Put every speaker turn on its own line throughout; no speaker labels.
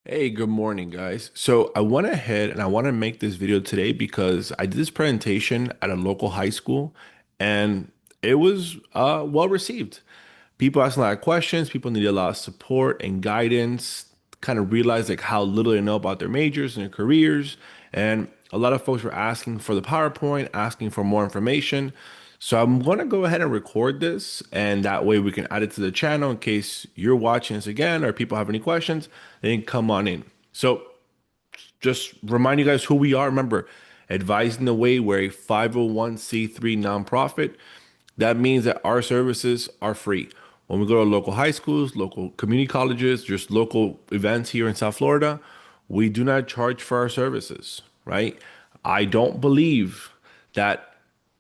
Hey, good morning, guys. So I went ahead and I want to make this video today because I did this presentation at a local high school and it was well received. People asked a lot of questions, people needed a lot of support and guidance, kind of realized like how little they know about their majors and their careers. And a lot of folks were asking for the PowerPoint, asking for more information. So I'm going to go ahead and record this, and that way we can add it to the channel in case you're watching this again or people have any questions, they can come on in. So just remind you guys who we are. Remember, Advising the Way, we're a 501c3 nonprofit. That means that our services are free. When we go to local high schools, local community colleges, just local events here in South Florida, we do not charge for our services, right? I don't believe that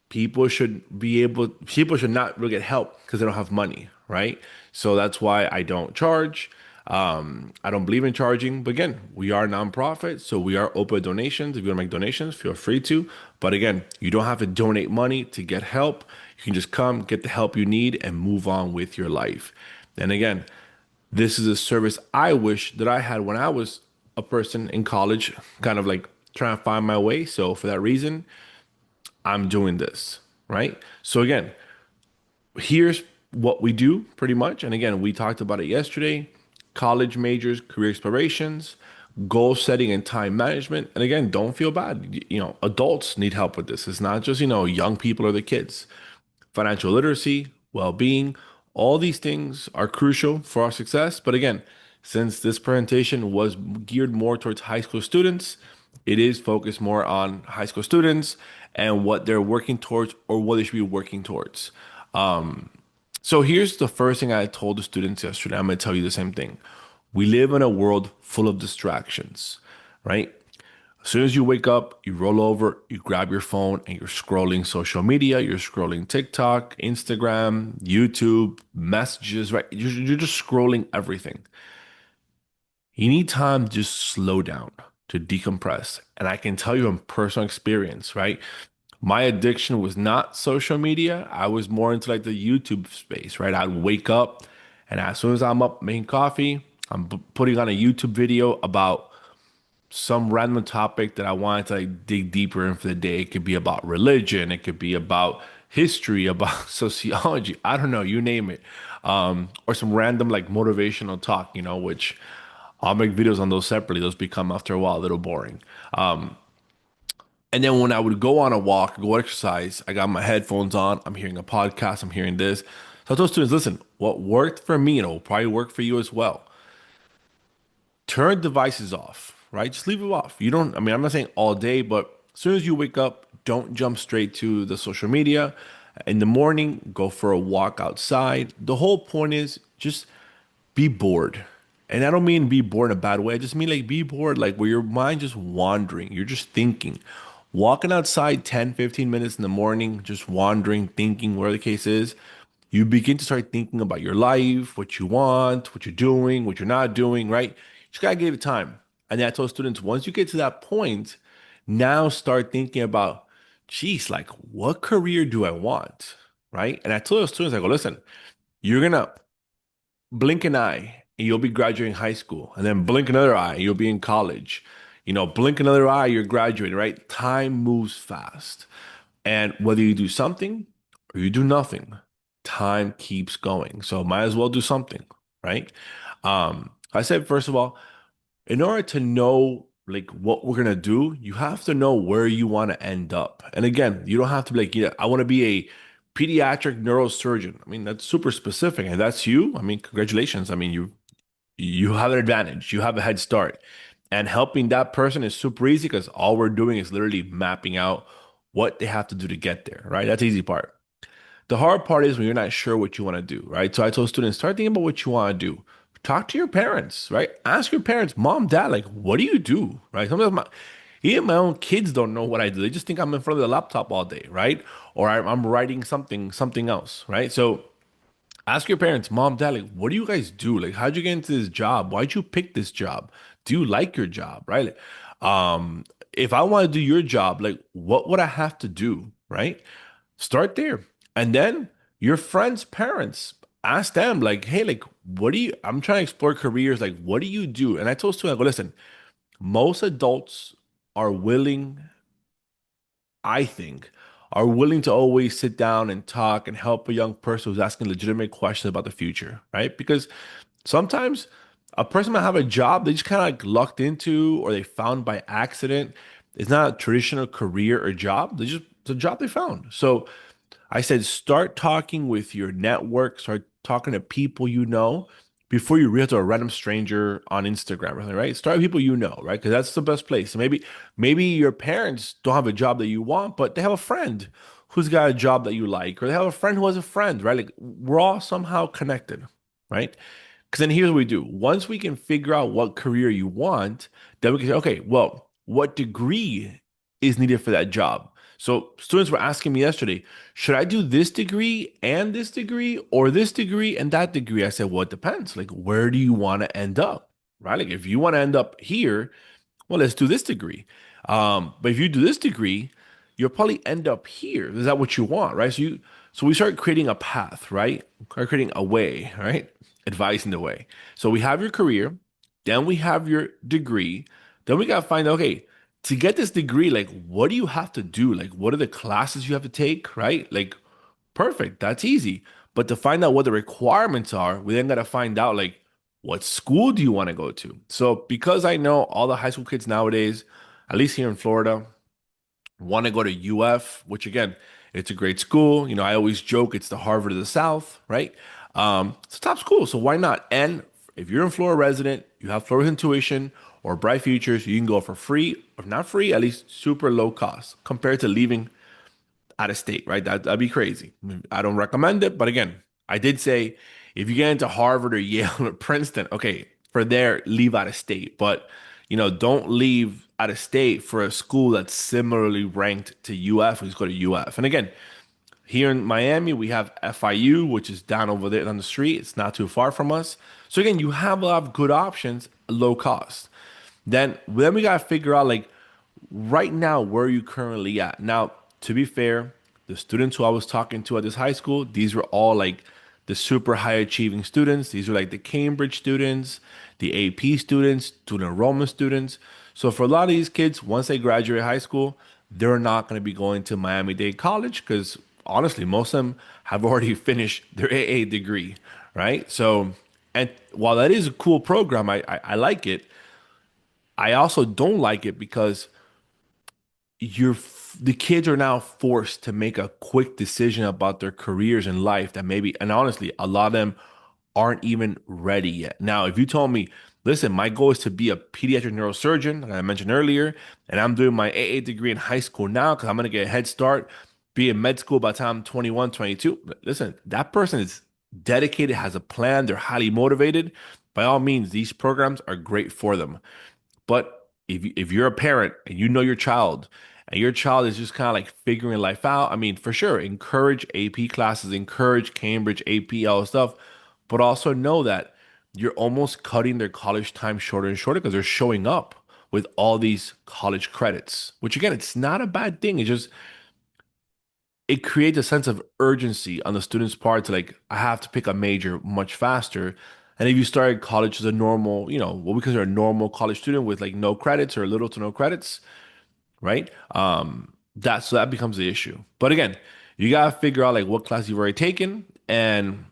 people should not really get help because they don't have money, right? So that's why I don't charge. I don't believe in charging, but again, we are a nonprofit, so we are open to donations. If you want to make donations, feel free to. But again, you don't have to donate money to get help. You can just come, get the help you need, and move on with your life. And again, this is a service I wish that I had when I was a person in college, kind of like trying to find my way. So for that reason, I'm doing this, right? So again, here's what we do pretty much. And again, we talked about it yesterday. College majors, career explorations, goal setting and time management. And again, don't feel bad. Adults need help with this. It's not just, young people or the kids. Financial literacy, well-being, all these things are crucial for our success. But again, since this presentation was geared more towards high school students, it is focused more on high school students and what they're working towards or what they should be working towards. So here's the first thing I told the students yesterday. I'm going to tell you the same thing. We live in a world full of distractions, right? As soon as you wake up, you roll over, you grab your phone, and you're scrolling social media. You're scrolling TikTok, Instagram, YouTube, messages, right? You're just scrolling everything. You need time to just slow down, to decompress. And I can tell you from personal experience, right? My addiction was not social media. I was more into like the YouTube space, right? I'd wake up and as soon as I'm up making coffee, I'm putting on a YouTube video about some random topic that I wanted to like dig deeper in for the day. It could be about religion, it could be about history, about sociology. I don't know, you name it. Or some random like motivational talk, which I'll make videos on those separately. Those become after a while a little boring. And then when I would go on a walk, go exercise, I got my headphones on, I'm hearing a podcast, I'm hearing this. So I told students, listen, what worked for me, and it will probably work for you as well. Turn devices off, right? Just leave it off. You don't, I mean, I'm not saying all day, but as soon as you wake up, don't jump straight to the social media. In the morning, go for a walk outside. The whole point is just be bored. And I don't mean be bored in a bad way. I just mean like be bored, like where your mind just wandering. You're just thinking. Walking outside 10, 15 minutes in the morning, just wandering, thinking, whatever the case is, you begin to start thinking about your life, what you want, what you're doing, what you're not doing, right? You just gotta give it time. And I told students, once you get to that point, now start thinking about, geez, like what career do I want? Right. And I told those students, I go, listen, you're gonna blink an eye and you'll be graduating high school, and then blink another eye, you'll be in college. Blink another eye, you're graduating, right? Time moves fast. And whether you do something or you do nothing, time keeps going. So might as well do something, right? I said, first of all, in order to know like what we're gonna do, you have to know where you want to end up. And again, you don't have to be like, yeah, I want to be a pediatric neurosurgeon. I mean, that's super specific. And that's you. I mean, congratulations. I mean, you have an advantage. You have a head start. And helping that person is super easy because all we're doing is literally mapping out what they have to do to get there, right? That's the easy part. The hard part is when you're not sure what you want to do, right? So I told students, start thinking about what you want to do. Talk to your parents, right? Ask your parents, mom, dad, like, what do you do, right? Sometimes even my own kids don't know what I do. They just think I'm in front of the laptop all day, right? Or I'm writing something else, right? So ask your parents, mom, dad, like, what do you guys do? Like, how'd you get into this job? Why'd you pick this job? Do you like your job, right? If I want to do your job, like, what would I have to do, right? Start there. And then your friends' parents. ask them like, hey, like, what do you, I'm trying to explore careers. Like, what do you do? And I told students, I go, listen, most adults are willing, I think, are willing to always sit down and talk and help a young person who's asking legitimate questions about the future, right? Because sometimes a person might have a job they just kind of like lucked into or they found by accident. It's not a traditional career or job. They just it's a job they found. So I said, start talking with your network, start talking to people you know before you reach out to a random stranger on Instagram, or something, right? Start with people you know, right? Because that's the best place. Maybe your parents don't have a job that you want, but they have a friend who's got a job that you like, or they have a friend who has a friend, right? Like we're all somehow connected, right? Because then here's what we do. Once we can figure out what career you want, then we can say, okay, well, what degree is needed for that job? So students were asking me yesterday, should I do this degree or this degree and that degree? I said, well, it depends. Like, where do you want to end up? Right? Like, if you want to end up here, well, let's do this degree. But if you do this degree, you'll probably end up here. Is that what you want, right? So we start creating a path, right? Start creating a way, right? Advice in the way. So we have your career, then we have your degree, then we gotta find, okay, to get this degree, like, what do you have to do? Like, what are the classes you have to take, right? Like, perfect, that's easy. But to find out what the requirements are, we then gotta find out, like, what school do you want to go to? So because I know all the high school kids nowadays, at least here in Florida, want to go to UF, which again, it's a great school. You know, I always joke it's the Harvard of the South, right? It's a top school, so why not? And if you're a Florida resident, you have Florida tuition or bright futures, you can go for free, or not free, at least super low cost compared to leaving out of state, right? That'd be crazy. I don't recommend it, but again, I did say if you get into Harvard or Yale or Princeton, okay, for there, leave out of state. But don't leave out of state for a school that's similarly ranked to UF. Just go to UF. And again, here in Miami, we have FIU, which is down over there on the street. It's not too far from us. So again, you have a lot of good options, low cost. Then we gotta figure out like right now where are you currently at. Now, to be fair, the students who I was talking to at this high school, these were all like the super high achieving students. These are like the Cambridge students, the AP students, student enrollment students. So for a lot of these kids, once they graduate high school, they're not going to be going to Miami-Dade College because honestly, most of them have already finished their AA degree, right? So, and while that is a cool program, I like it. I also don't like it because the kids are now forced to make a quick decision about their careers in life that maybe, and honestly, a lot of them aren't even ready yet. Now, if you told me, listen, my goal is to be a pediatric neurosurgeon, like I mentioned earlier, and I'm doing my AA degree in high school now because I'm going to get a head start, be in med school by the time I'm 21, 22. Listen, that person is dedicated, has a plan, they're highly motivated. By all means, these programs are great for them. But if you're a parent and you know your child and your child is just kind of like figuring life out, I mean, for sure, encourage AP classes, encourage Cambridge, APL stuff, but also know that you're almost cutting their college time shorter and shorter because they're showing up with all these college credits, which again, it's not a bad thing. It's just it creates a sense of urgency on the student's part to like, I have to pick a major much faster. And if you started college as a normal, what we consider a normal college student with like no credits or little to no credits, right? That becomes the issue. But again, you gotta figure out like what class you've already taken, and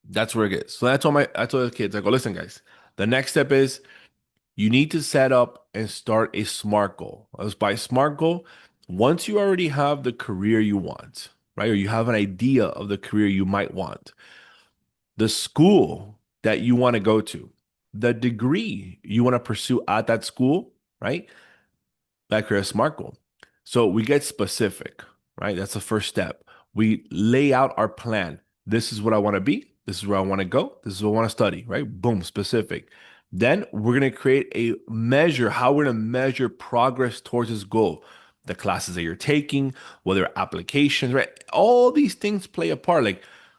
that's where it gets. So I told the kids, I go, listen, guys, the next step is you need to set up and start a SMART goal. As by SMART goal, once you already have the career you want, right? Or you have an idea of the career you might want, the school that you want to go to, the degree you want to pursue at that school, right? That creates a SMART goal. So we get specific, right? That's the first step. We lay out our plan. This is what I want to be. This is where I want to go. This is what I want to study, right? Boom, specific. Then we're going to create a measure, how we're going to measure progress towards this goal. The classes that you're taking, whether applications, right? All these things play a part.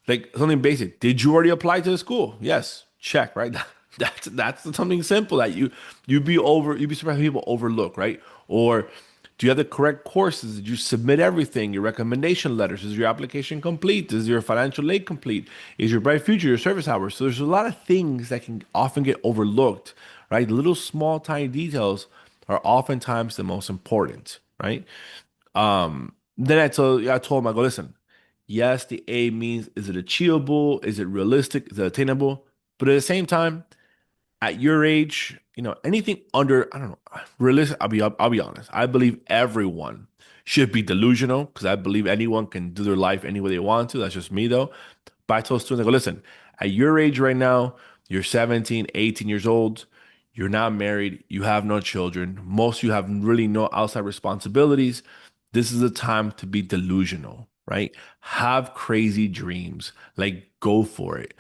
Like something basic. Did you already apply to the school? Yes. Check, right? That's something simple that you'd be surprised people overlook, right? Or Do you have the correct courses? Did you submit everything? Your recommendation letters? Is your application complete? Is your financial aid complete? Is your bright future, your service hours? So there's a lot of things that can often get overlooked, right? Little small tiny details are oftentimes the most important, right? Then I told him, I go, listen, yes, the A means, is it achievable? Is it realistic? Is it attainable? But at the same time, at your age, anything under, I don't know, realistic, I'll be honest. I believe everyone should be delusional because I believe anyone can do their life any way they want to. That's just me though. But I told students, I go, listen, at your age right now, you're 17, 18 years old, you're not married, you have no children, most of you have really no outside responsibilities. This is a time to be delusional, right? Have crazy dreams, like go for it.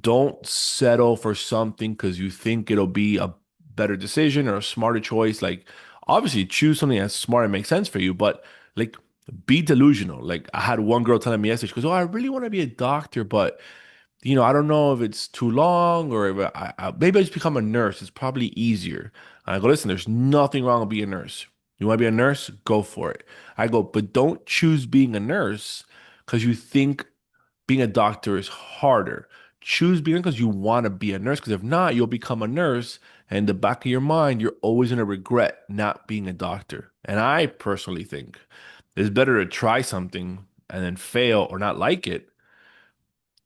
Don't settle for something because you think it'll be a better decision or a smarter choice. Like, obviously, choose something that's smart and makes sense for you, but like, be delusional. Like, I had one girl telling me yesterday, she goes, "Oh, I really want to be a doctor, but I don't know if it's too long or if maybe I just become a nurse. It's probably easier." I go, "Listen, there's nothing wrong with being a nurse. You want to be a nurse? Go for it." I go, "But don't choose being a nurse because you think being a doctor is harder. Choose being because you want to be a nurse, because if not, you'll become a nurse. And in the back of your mind, you're always going to regret not being a doctor." And I personally think it's better to try something and then fail or not like it,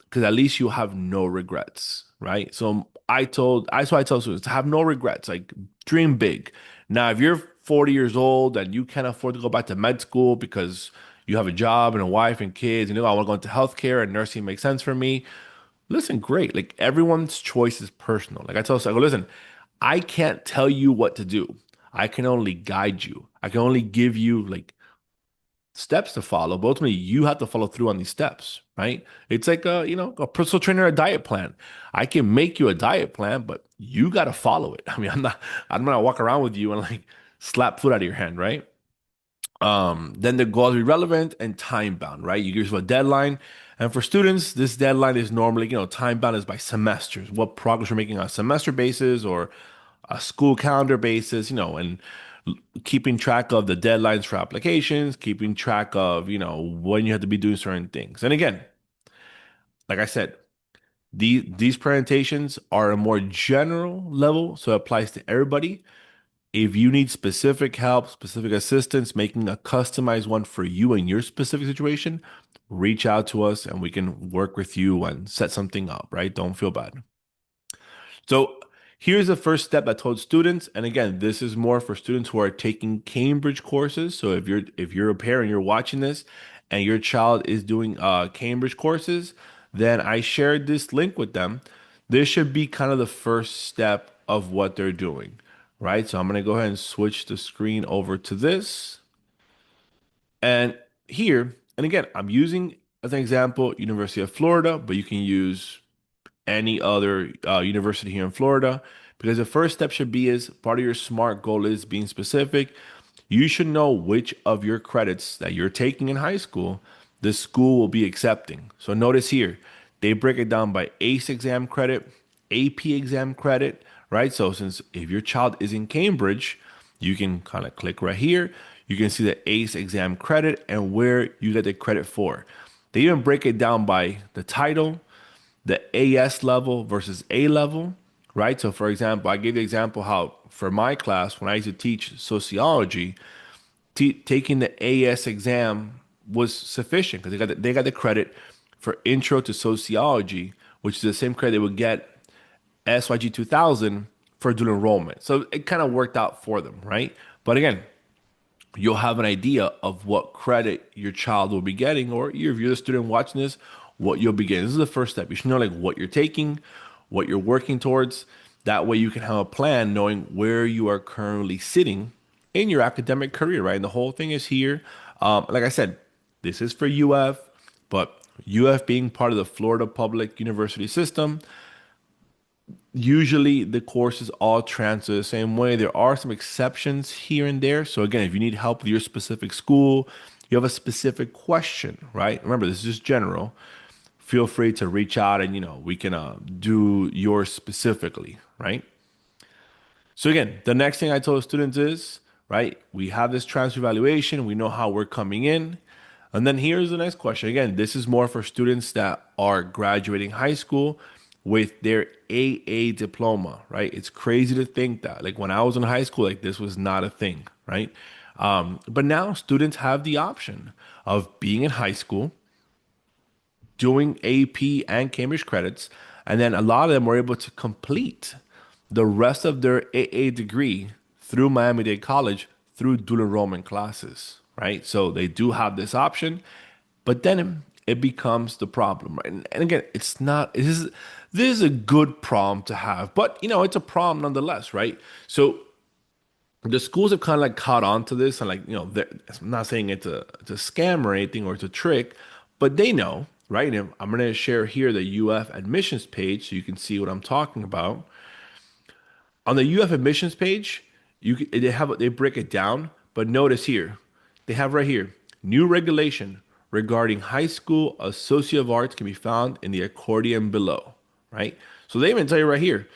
because at least you have no regrets, right? So that's why I tell students to have no regrets, like dream big. Now, if you're 40 years old and you can't afford to go back to med school because you have a job and a wife and kids, and I want to go into healthcare and nursing makes sense for me. Listen, great. Like everyone's choice is personal. Like I tell us, I go, listen, I can't tell you what to do. I can only guide you. I can only give you like steps to follow, but ultimately you have to follow through on these steps, right? It's like a personal trainer, a diet plan. I can make you a diet plan, but you got to follow it. I mean, I'm not walk around with you and like slap food out of your hand, right? Then the goals be relevant and time bound, right? You give yourself a deadline. And for students, this deadline is normally, time bound is by semesters, what progress you're making on a semester basis or a school calendar basis, and keeping track of the deadlines for applications, keeping track of, when you have to be doing certain things. And again, like I said, these presentations are a more general level, so it applies to everybody. If you need specific help, specific assistance, making a customized one for you and your specific situation, reach out to us and we can work with you and set something up, right? Don't feel bad. So here's the first step I told students, and again, this is more for students who are taking Cambridge courses. So if you're a parent, you're watching this, and your child is doing Cambridge courses, then I shared this link with them. This should be kind of the first step of what they're doing, right? So I'm gonna go ahead and switch the screen over to this, and here, and again, I'm using as an example University of Florida, but you can use any other university here in Florida, because the first step should be is part of your SMART goal is being specific. You should know which of your credits that you're taking in high school the school will be accepting. So notice here, they break it down by ACE exam credit, AP exam credit, right? So since if your child is in Cambridge, you can kind of click right here. You can see the ACE exam credit and where you get the credit for. They even break it down by the title, the AS level versus A level, right? So, for example, I gave the example how for my class, when I used to teach sociology, taking the AS exam was sufficient because they got the credit for Intro to Sociology, which is the same credit they would get SYG 2000 for dual enrollment. So it kind of worked out for them, right? But again, you'll have an idea of what credit your child will be getting, or if you're the student watching this, what you'll be getting. This is the first step. You should know like what you're taking, what you're working towards. That way you can have a plan knowing where you are currently sitting in your academic career, right? And the whole thing is here. Like I said, this is for UF, but UF being part of the Florida Public University system, usually the courses all transfer the same way. There are some exceptions here and there. So again, if you need help with your specific school, you have a specific question, right? Remember, this is just general. Feel free to reach out and we can do yours specifically, right? So again, the next thing I told students is right? We have this transfer evaluation. We know how we're coming in. And then here's the next question. Again, this is more for students that are graduating high school with their AA diploma, right? It's crazy to think that. Like when I was in high school, like this was not a thing, right? But now students have the option of being in high school, doing AP and Cambridge credits, and then a lot of them were able to complete the rest of their AA degree through Miami-Dade College through dual enrollment classes, right? So they do have this option, but then it becomes the problem, right? And again, it's not, this is a good problem to have, but it's a problem nonetheless, right? So the schools have kind of like caught on to this and like I'm not saying it's a scam or anything or it's a trick, but they know, right? And I'm going to share here the UF admissions page so you can see what I'm talking about. On the UF admissions page, they break it down, but notice here they have right here new regulation regarding high school associate of arts can be found in the accordion below, right? So they even tell you right here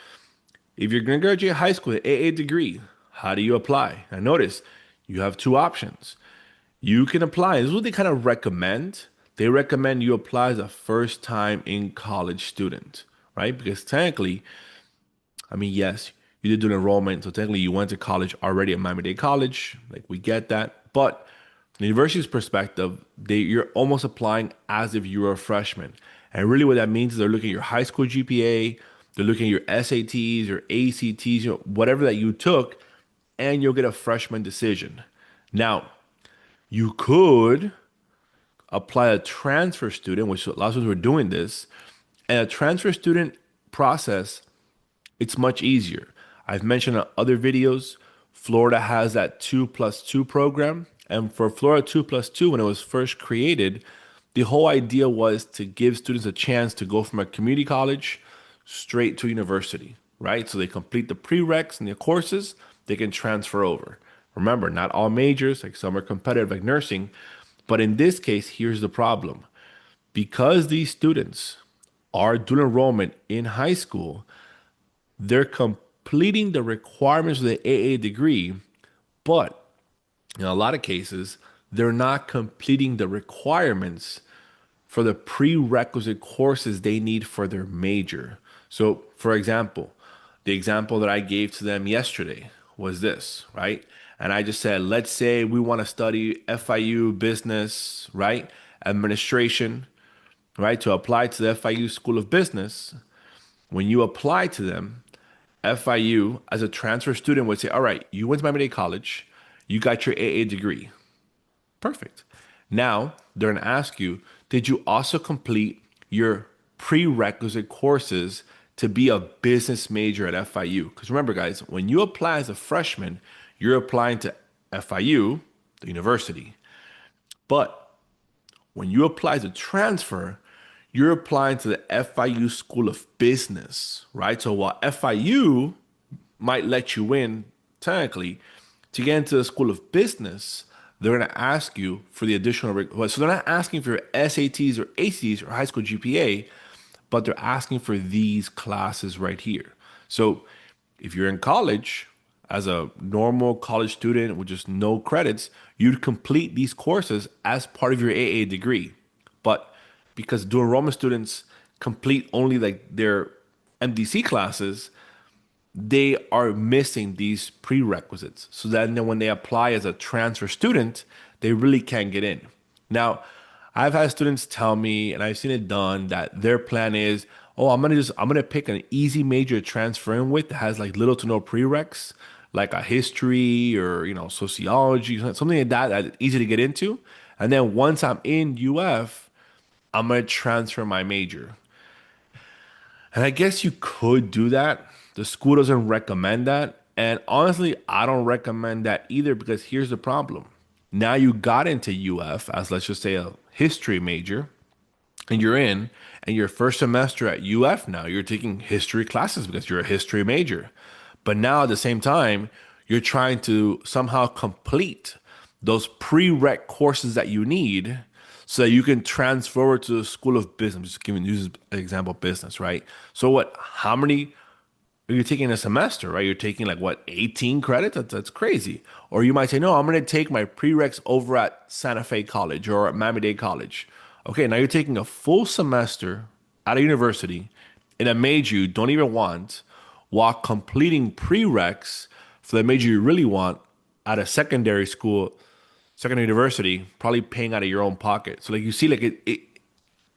if you're going to graduate high school with an AA degree, how do you apply? Now, notice you have two options. You can apply. This is what they kind of recommend. They recommend you apply as a first time in college student, right? Because technically, I mean, yes, you did do an enrollment. So technically, you went to college already at Miami-Dade College. Like, we get that. But from the university's perspective, you're almost applying as if you were a freshman. And really, what that means is they're looking at your high school GPA, they're looking at your SATs, your ACTs, whatever that you took, and you'll get a freshman decision. Now, you could apply a transfer student, which a lot of us were doing this, and a transfer student process, it's much easier. I've mentioned in other videos, Florida has that 2+2 program. And for Florida 2+2, when it was first created, the whole idea was to give students a chance to go from a community college straight to university, right? So they complete the prereqs and the courses, they can transfer over. Remember, not all majors, like some are competitive, like nursing. But in this case, here's the problem. Because these students are dual enrollment in high school, they're completing the requirements of the AA degree, but in a lot of cases, they're not completing the requirements for the prerequisite courses they need for their major. So, for example, the example that I gave to them yesterday was this, right? And I just said, let's say we want to study FIU business, right? Administration, right? To apply to the FIU School of Business. When you apply to them, FIU as a transfer student would say, all right, you went to Miami-Dade College, you got your AA degree. Perfect. Now they're going to ask you, did you also complete your prerequisite courses to be a business major at FIU? Because remember, guys, when you apply as a freshman, you're applying to FIU, the university. But when you apply to transfer, you're applying to the FIU School of Business, right? So while FIU might let you in technically to get into the School of Business, they're going to ask you for the additional. So they're not asking for your SATs or ACTs or high school GPA, but they're asking for these classes right here. So if you're in college as a normal college student with just no credits, you'd complete these courses as part of your AA degree. But because dual enrollment students complete only like their MDC classes, they are missing these prerequisites. So that then when they apply as a transfer student, they really can't get in. Now, I've had students tell me, and I've seen it done, that their plan is, oh, I'm gonna pick an easy major to transfer in with that has like little to no prereqs, like a history or sociology, something like that that's easy to get into. And then once I'm in UF, I'm gonna transfer my major. And I guess you could do that. The school doesn't recommend that. And honestly, I don't recommend that either because here's the problem. Now you got into UF as, let's just say, a history major, and you're in, and your first semester at UF now, you're taking history classes because you're a history major. But now at the same time, you're trying to somehow complete those prereq courses that you need so that you can transfer over to the School of Business. I'm just giving you an example of business, right? So what? How many you're taking a semester, right? You're taking like what, 18 credits? That's crazy. Or you might say, no, I'm going to take my prereqs over at Santa Fe College or at Miami-Dade College. Okay, now you're taking a full semester at a university in a major you don't even want while completing prereqs for the major you really want at a secondary school, secondary university, probably paying out of your own pocket. So like you see, like it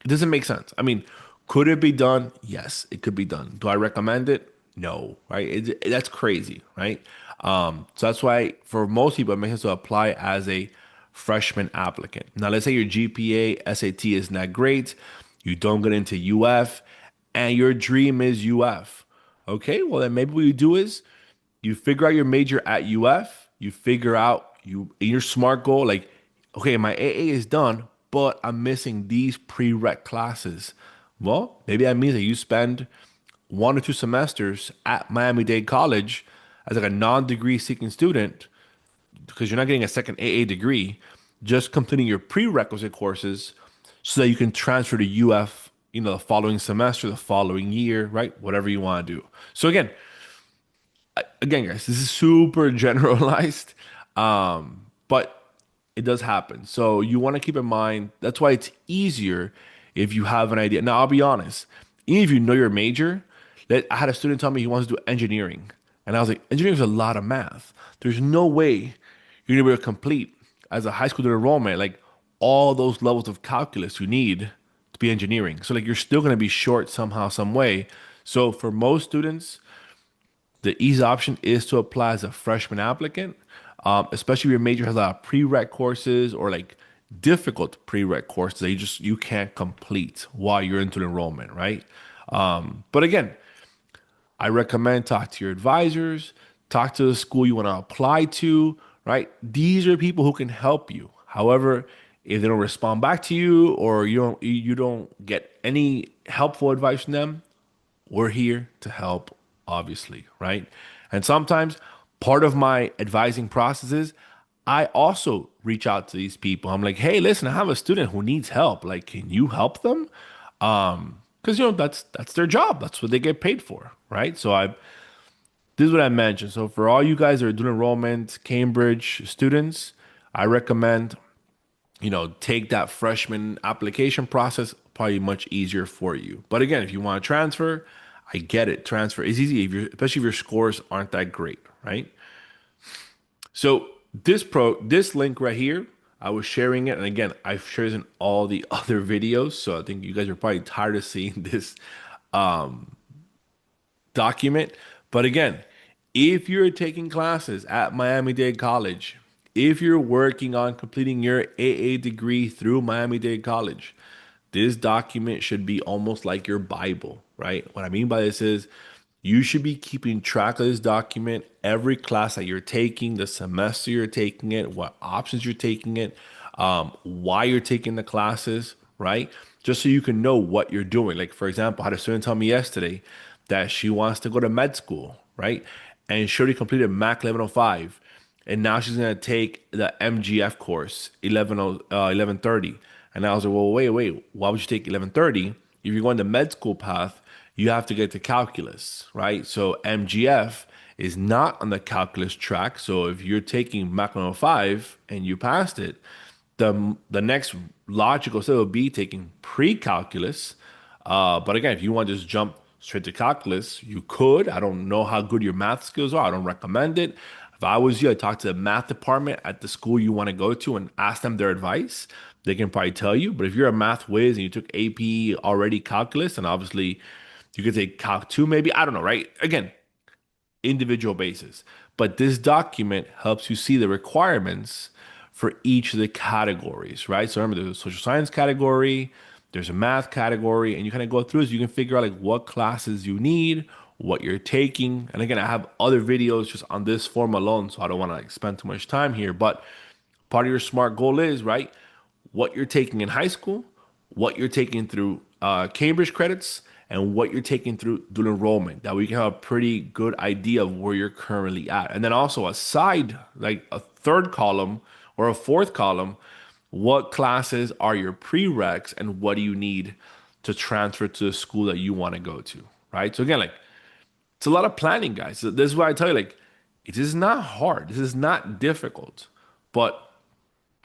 doesn't make sense. I mean, could it be done? Yes, it could be done. Do I recommend it? No, right? That's crazy, right? So that's why for most people, it makes sense to apply as a freshman applicant. Now, let's say your GPA, SAT is not great, you don't get into UF, and your dream is UF. Okay, well, then maybe what you do is you figure out your major at UF, you figure out your SMART goal, like, okay, my AA is done, but I'm missing these prereq classes. Well, maybe that means that you spend 1 or 2 semesters at Miami-Dade College as like a non-degree seeking student because you're not getting a second AA degree, just completing your prerequisite courses so that you can transfer to UF, the following semester, the following year, right? Whatever you want to do. So again, guys, this is super generalized, but it does happen. So you want to keep in mind that's why it's easier if you have an idea. Now, I'll be honest, even if you know your major, I had a student tell me he wants to do engineering, and I was like, engineering is a lot of math. There's no way you're gonna be able to complete as a high school enrollment like all those levels of calculus you need to be engineering. So like you're still gonna be short somehow, some way. So for most students the easy option is to apply as a freshman applicant, especially if your major has a lot of prereq courses or like difficult prereq courses that you can't complete while you're into enrollment, right? But again, I recommend talk to your advisors, talk to the school you want to apply to, right? These are people who can help you. However, if they don't respond back to you or you don't get any helpful advice from them, we're here to help, obviously, right? And sometimes part of my advising process is I also reach out to these people. I'm like, hey, listen, I have a student who needs help. Like, can you help them? Because that's their job. That's what they get paid for, right? This is what I mentioned. So for all you guys that are doing enrollment, Cambridge students, I recommend take that freshman application process, probably much easier for you. But again, if you want to transfer, I get it. Transfer is easy especially if your scores aren't that great, right? So this link right here, I was sharing it, and again, I've shared it in all the other videos. So I think you guys are probably tired of seeing this document. But again, if you're taking classes at Miami-Dade College, if you're working on completing your AA degree through Miami-Dade College, this document should be almost like your Bible, right? What I mean by this is you should be keeping track of this document, every class that you're taking, the semester you're taking it, what options you're taking it, why you're taking the classes, right? Just so you can know what you're doing. Like, for example, I had a student tell me yesterday that she wants to go to med school, right? And she already completed MAC 1105. And now she's going to take the MGF course, 1130. And I was like, well, wait, why would you take 1130? If you're going the med school path, you have to get to calculus, right? So MGF is not on the calculus track. So if you're taking MAC 105 and you passed it, the next logical step would be taking pre-calculus. But again, if you want to just jump straight to calculus, you could. I don't know how good your math skills are. I don't recommend it. If I was you, I'd talk to the math department at the school you want to go to and ask them their advice. They can probably tell you. But if you're a math whiz and you took AP already calculus, and obviously you could take Calc 2 maybe, I don't know, right? Again, individual basis. But this document helps you see the requirements for each of the categories, right? So remember, there's a social science category, there's a math category, and you kind of go through so you can figure out like what classes you need, what you're taking. And again, I have other videos just on this form alone, so I don't want to like spend too much time here. But part of your SMART goal is, right, what you're taking in high school, what you're taking through Cambridge credits, and what you're taking through dual enrollment. That we can have a pretty good idea of where you're currently at. And then also a side, like a third column or a fourth column, what classes are your prereqs and what do you need to transfer to the school that you want to go to, right? So again, like it's a lot of planning, guys. So this is why I tell you, like, it is not hard. This is not difficult. But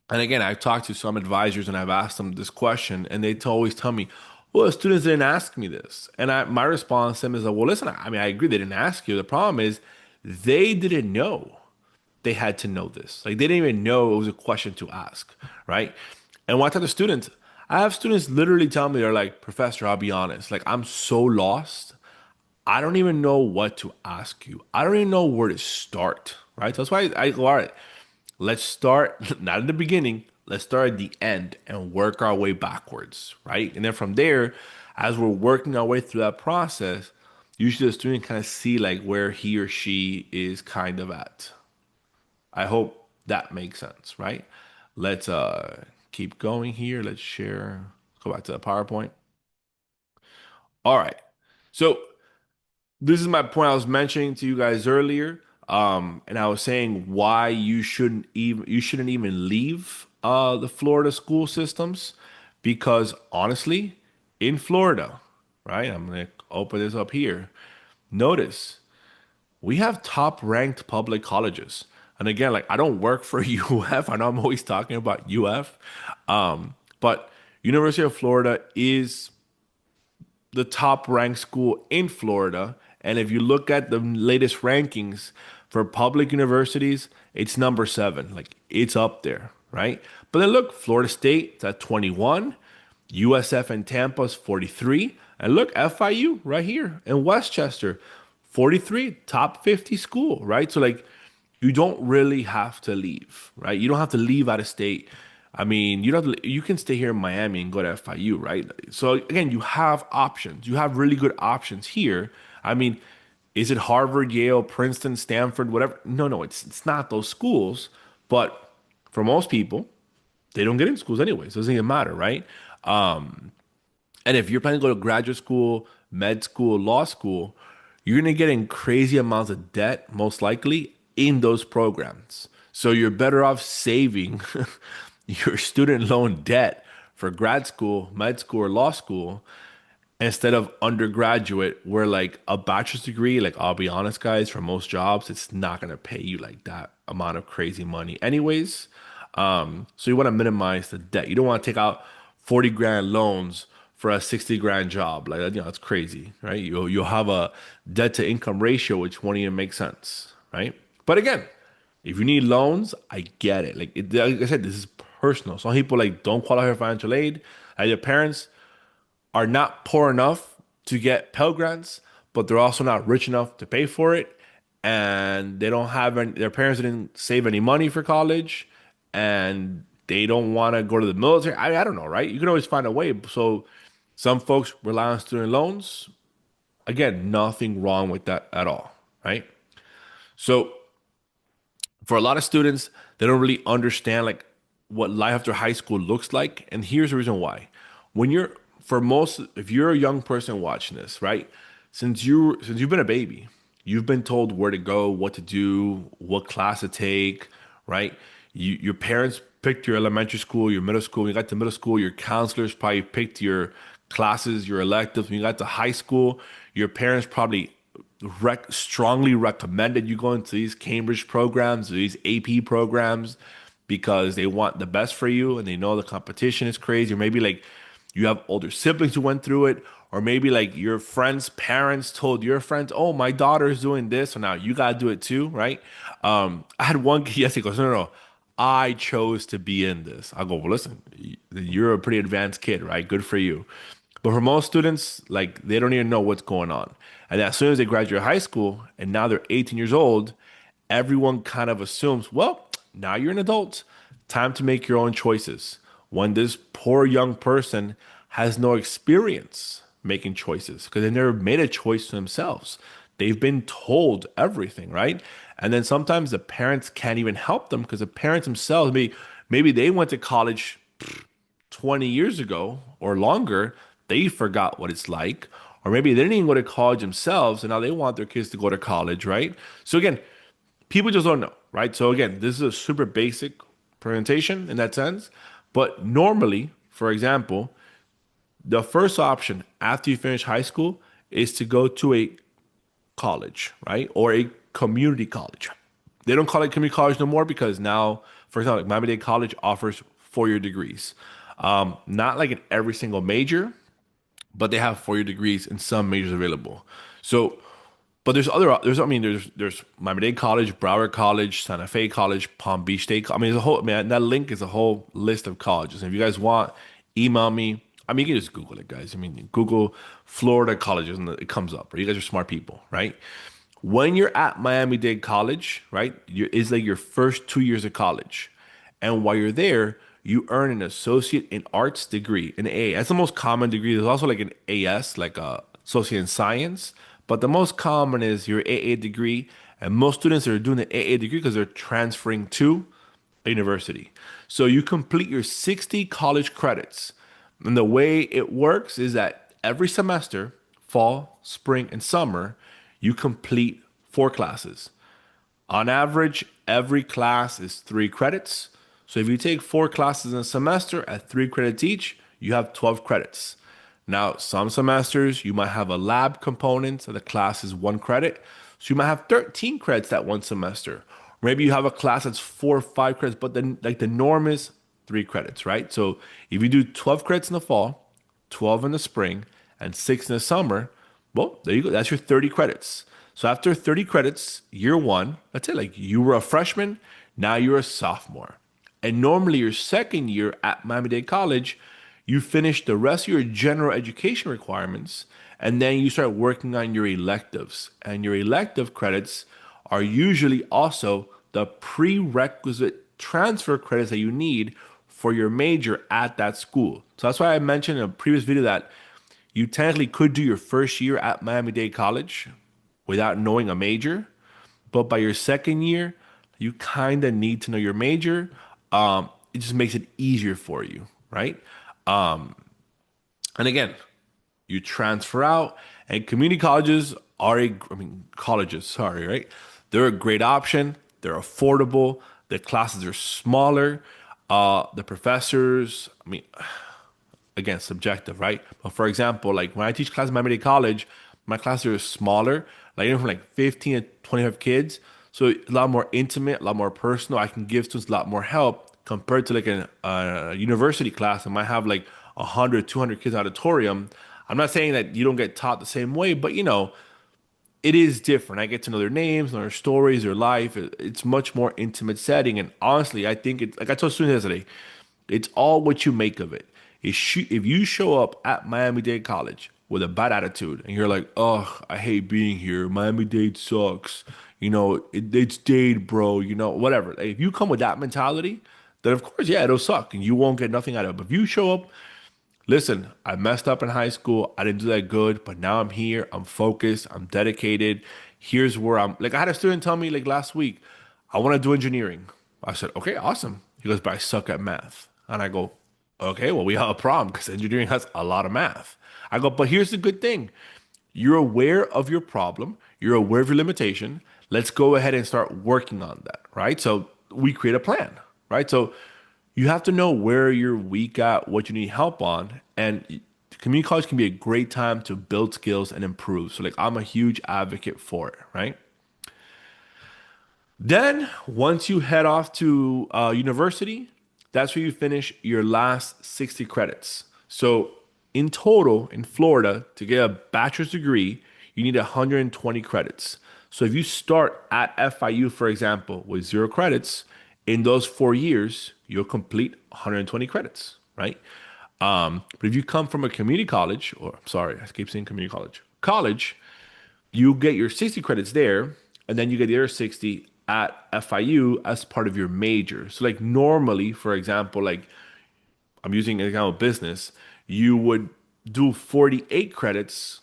and again, I've talked to some advisors and I've asked them this question, and they always tell me, "Well, the students didn't ask me this." And my response to them is, like, "Well, listen. I mean, I agree they didn't ask you. The problem is they didn't know they had to know this. Like they didn't even know it was a question to ask, right?" And when I talk to students, I have students literally tell me they're like, "Professor, I'll be honest. Like I'm so lost. I don't even know what to ask you. I don't even know where to start." Right? So that's why I go, all right, let's start not at the beginning, let's start at the end and work our way backwards, right? And then from there, as we're working our way through that process, usually the student kind of see like where he or she is kind of at. I hope that makes sense, right? Let's keep going here. Let's share. Go back to the PowerPoint. All right. So this is my point I was mentioning to you guys earlier. And I was saying why you shouldn't even leave the Florida school systems because honestly, in Florida, right? I'm gonna open this up here. Notice we have top ranked public colleges. And again, like I don't work for UF. I know I'm always talking about UF. But University of Florida is the top ranked school in Florida. And if you look at the latest rankings for public universities, it's number seven. Like it's up there, right? But then look, Florida State's at 21, USF and Tampa's 43. And look, FIU right here in Westchester, 43, top 50 school, right? So like you don't really have to leave, right? You don't have to leave out of state. I mean, you don't have to, you can stay here in Miami and go to FIU, right? So again, you have options. You have really good options here. I mean, is it Harvard, Yale, Princeton, Stanford, whatever? No, no, it's not those schools. But for most people, they don't get in schools anyways. It doesn't even matter, right? And if you're planning to go to graduate school, med school, law school, you're going to get in crazy amounts of debt, most likely, in those programs. So you're better off saving your student loan debt for grad school, med school, or law school instead of undergraduate where like a bachelor's degree, like I'll be honest guys, for most jobs it's not going to pay you like that amount of crazy money anyways. So you want to minimize the debt. You don't want to take out 40 grand loans for a 60 grand job. Like that's crazy, right? You'll have a debt to income ratio which won't even make sense, right? But again, if you need loans, I get it. Like I said, this is personal. Some people like don't qualify for financial aid. Like their parents are not poor enough to get Pell Grants, but they're also not rich enough to pay for it. And they don't have any, their parents didn't save any money for college and they don't want to go to the military. I don't know, right? You can always find a way. So some folks rely on student loans. Again, nothing wrong with that at all, right? So for a lot of students, they don't really understand like what life after high school looks like. And here's the reason why. When you're for most, if you're a young person watching this, right? Since you've been a baby, you've been told where to go, what to do, what class to take, right? Your parents picked your elementary school, your middle school. When you got to middle school, your counselors probably picked your classes, your electives. When you got to high school, your parents probably strongly recommended you go into these Cambridge programs, these AP programs, because they want the best for you and they know the competition is crazy. Or maybe like you have older siblings who went through it, or maybe like your friends' parents told your friends, "Oh, my daughter's doing this, so now you gotta do it too," right? I had one kid yesterday goes, "No, no, no, I chose to be in this." I go, "Well, listen, you're a pretty advanced kid, right? Good for you." But for most students, like they don't even know what's going on. And as soon as they graduate high school and now they're 18 years old, everyone kind of assumes, well, now you're an adult. Time to make your own choices. When this poor young person has no experience making choices because they never made a choice themselves. They've been told everything, right? And then sometimes the parents can't even help them because the parents themselves, maybe they went to college 20 years ago or longer, they forgot what it's like. Or maybe they didn't even go to college themselves and now they want their kids to go to college, right? So again, people just don't know, right? So again, this is a super basic presentation in that sense. But normally, for example, the first option after you finish high school is to go to a college, right? Or a community college. They don't call it community college no more because now, for example, like Miami-Dade College offers 4-year degrees. Not like in every single major, but they have 4-year degrees in some majors available. So, but there's Miami-Dade College, Broward College, Santa Fe College, Palm Beach State. I mean, there's a whole man. That link is a whole list of colleges. And if you guys want, email me. I mean, you can just Google it, guys. I mean, Google Florida colleges and it comes up. Right? You guys are smart people, right? When you're at Miami-Dade College, right, it's like your first 2 years of college. And while you're there, you earn an associate in arts degree, an A. That's the most common degree. There's also like an AS, like a associate in science. But the most common is your AA degree. And most students are doing the AA degree because they're transferring to a university. So you complete your 60 college credits. And the way it works is that every semester, fall, spring, and summer, you complete 4 classes. On average, every class is 3 credits. So if you take 4 classes in a semester at 3 credits each, you have 12 credits. Now, some semesters you might have a lab component, so the class is 1 credit. So you might have 13 credits that one semester. Or maybe you have a class that's 4 or 5 credits, but then like the norm is 3 credits, right? So if you do 12 credits in the fall, 12 in the spring, and 6 in the summer, well, there you go. That's your 30 credits. So after 30 credits, year one, that's it. Like you were a freshman, now you're a sophomore. And normally your second year at Miami-Dade College, you finish the rest of your general education requirements, and then you start working on your electives. And your elective credits are usually also the prerequisite transfer credits that you need for your major at that school. So that's why I mentioned in a previous video that you technically could do your first year at Miami-Dade College without knowing a major, but by your second year, you kind of need to know your major. It just makes it easier for you, right? And again, you transfer out, and community colleges are colleges, sorry, right? They're a great option. They're affordable. The classes are smaller. The professors, again, subjective, right? But for example, like when I teach class at Miami-Dade College, my classes are smaller, like even from like 15 to 25 kids. So a lot more intimate, a lot more personal. I can give students a lot more help compared to like a university class. I might have like 100, 200 kids auditorium. I'm not saying that you don't get taught the same way, but it is different. I get to know their names, know their stories, their life. It's much more intimate setting. And honestly, I think it's like I told students yesterday, it's all what you make of it. If you show up at Miami-Dade College with a bad attitude and you're like, oh, I hate being here. Miami-Dade sucks. It's Dade, bro. Whatever. Like, if you come with that mentality, then of course, yeah, it'll suck and you won't get nothing out of it. But if you show up, listen, I messed up in high school. I didn't do that good, but now I'm here. I'm focused. I'm dedicated. Here's where I'm. Like, I had a student tell me, like, last week, I want to do engineering. I said, okay, awesome. He goes, but I suck at math. And I go, okay, well, we have a problem because engineering has a lot of math. I go, but here's the good thing. You're aware of your problem. You're aware of your limitation. Let's go ahead and start working on that, right? So we create a plan, right? So you have to know where you're weak at, what you need help on, and community college can be a great time to build skills and improve. So like I'm a huge advocate for it, right? Then once you head off to university, that's where you finish your last 60 credits. So in total in Florida, to get a bachelor's degree, you need 120 credits. So if you start at FIU, for example, with 0 credits, in those 4 years, you'll complete 120 credits, right? But if you come from a community college, or sorry, I keep saying community college, you get your 60 credits there, and then you get the other 60 at FIU as part of your major. So like normally, for example, like I'm using an example of business, you would do 48 credits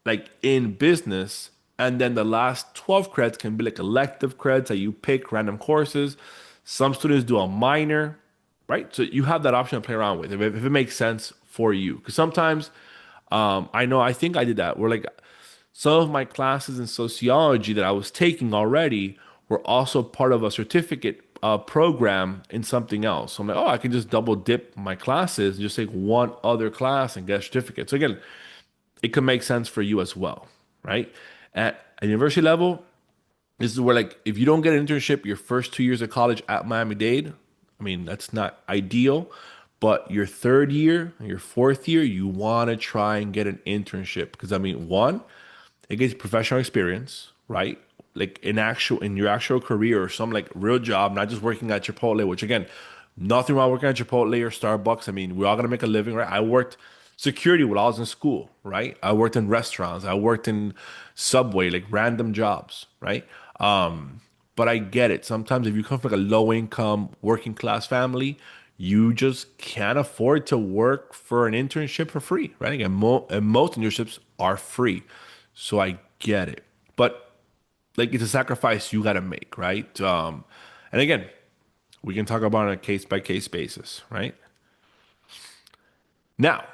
like in business, and then the last 12 credits can be like elective credits that you pick random courses. Some students do a minor, right? So you have that option to play around with if it makes sense for you. Because sometimes I think I did that where like some of my classes in sociology that I was taking already were also part of a certificate program in something else. So I'm like, oh, I can just double dip my classes and just take one other class and get a certificate. So again, it can make sense for you as well, right? At university level, this is where like if you don't get an internship your first 2 years of college at Miami-Dade, I mean that's not ideal, but your third year, your fourth year, you want to try and get an internship because I mean one, it gives you professional experience, right? Like in your actual career or some like real job, not just working at Chipotle, which again, nothing wrong working at Chipotle or Starbucks. I mean, we're all gonna make a living, right? I worked security while I was in school, right? I worked in restaurants, I worked in Subway, like random jobs, right? But I get it. Sometimes if you come from like a low income working class family, you just can't afford to work for an internship for free, right? Again, and most internships are free. So I get it. But like it's a sacrifice you got to make, right? And again, we can talk about it on a case by case basis, right? Now,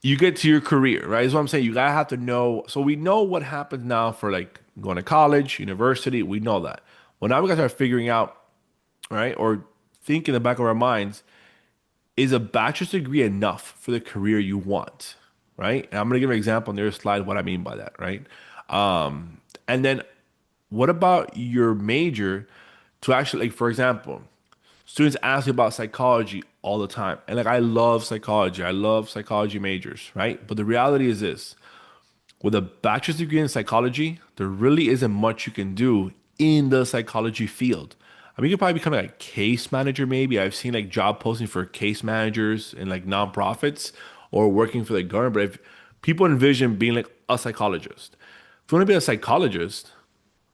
you get to your career, right? That's what I'm saying. You gotta have to know. So we know what happens now for like going to college, university. We know that. Well, now we gotta start figuring out, right? Or think in the back of our minds, is a bachelor's degree enough for the career you want, right? And I'm gonna give an example on their slide what I mean by that, right? And then what about your major to actually like, for example, students ask me about psychology all the time. And like I love psychology. I love psychology majors, right? But the reality is this. With a bachelor's degree in psychology, there really isn't much you can do in the psychology field. I mean, you could probably become like a case manager, maybe. I've seen like job posting for case managers in like nonprofits or working for the government. But if people envision being like a psychologist, if you want to be a psychologist,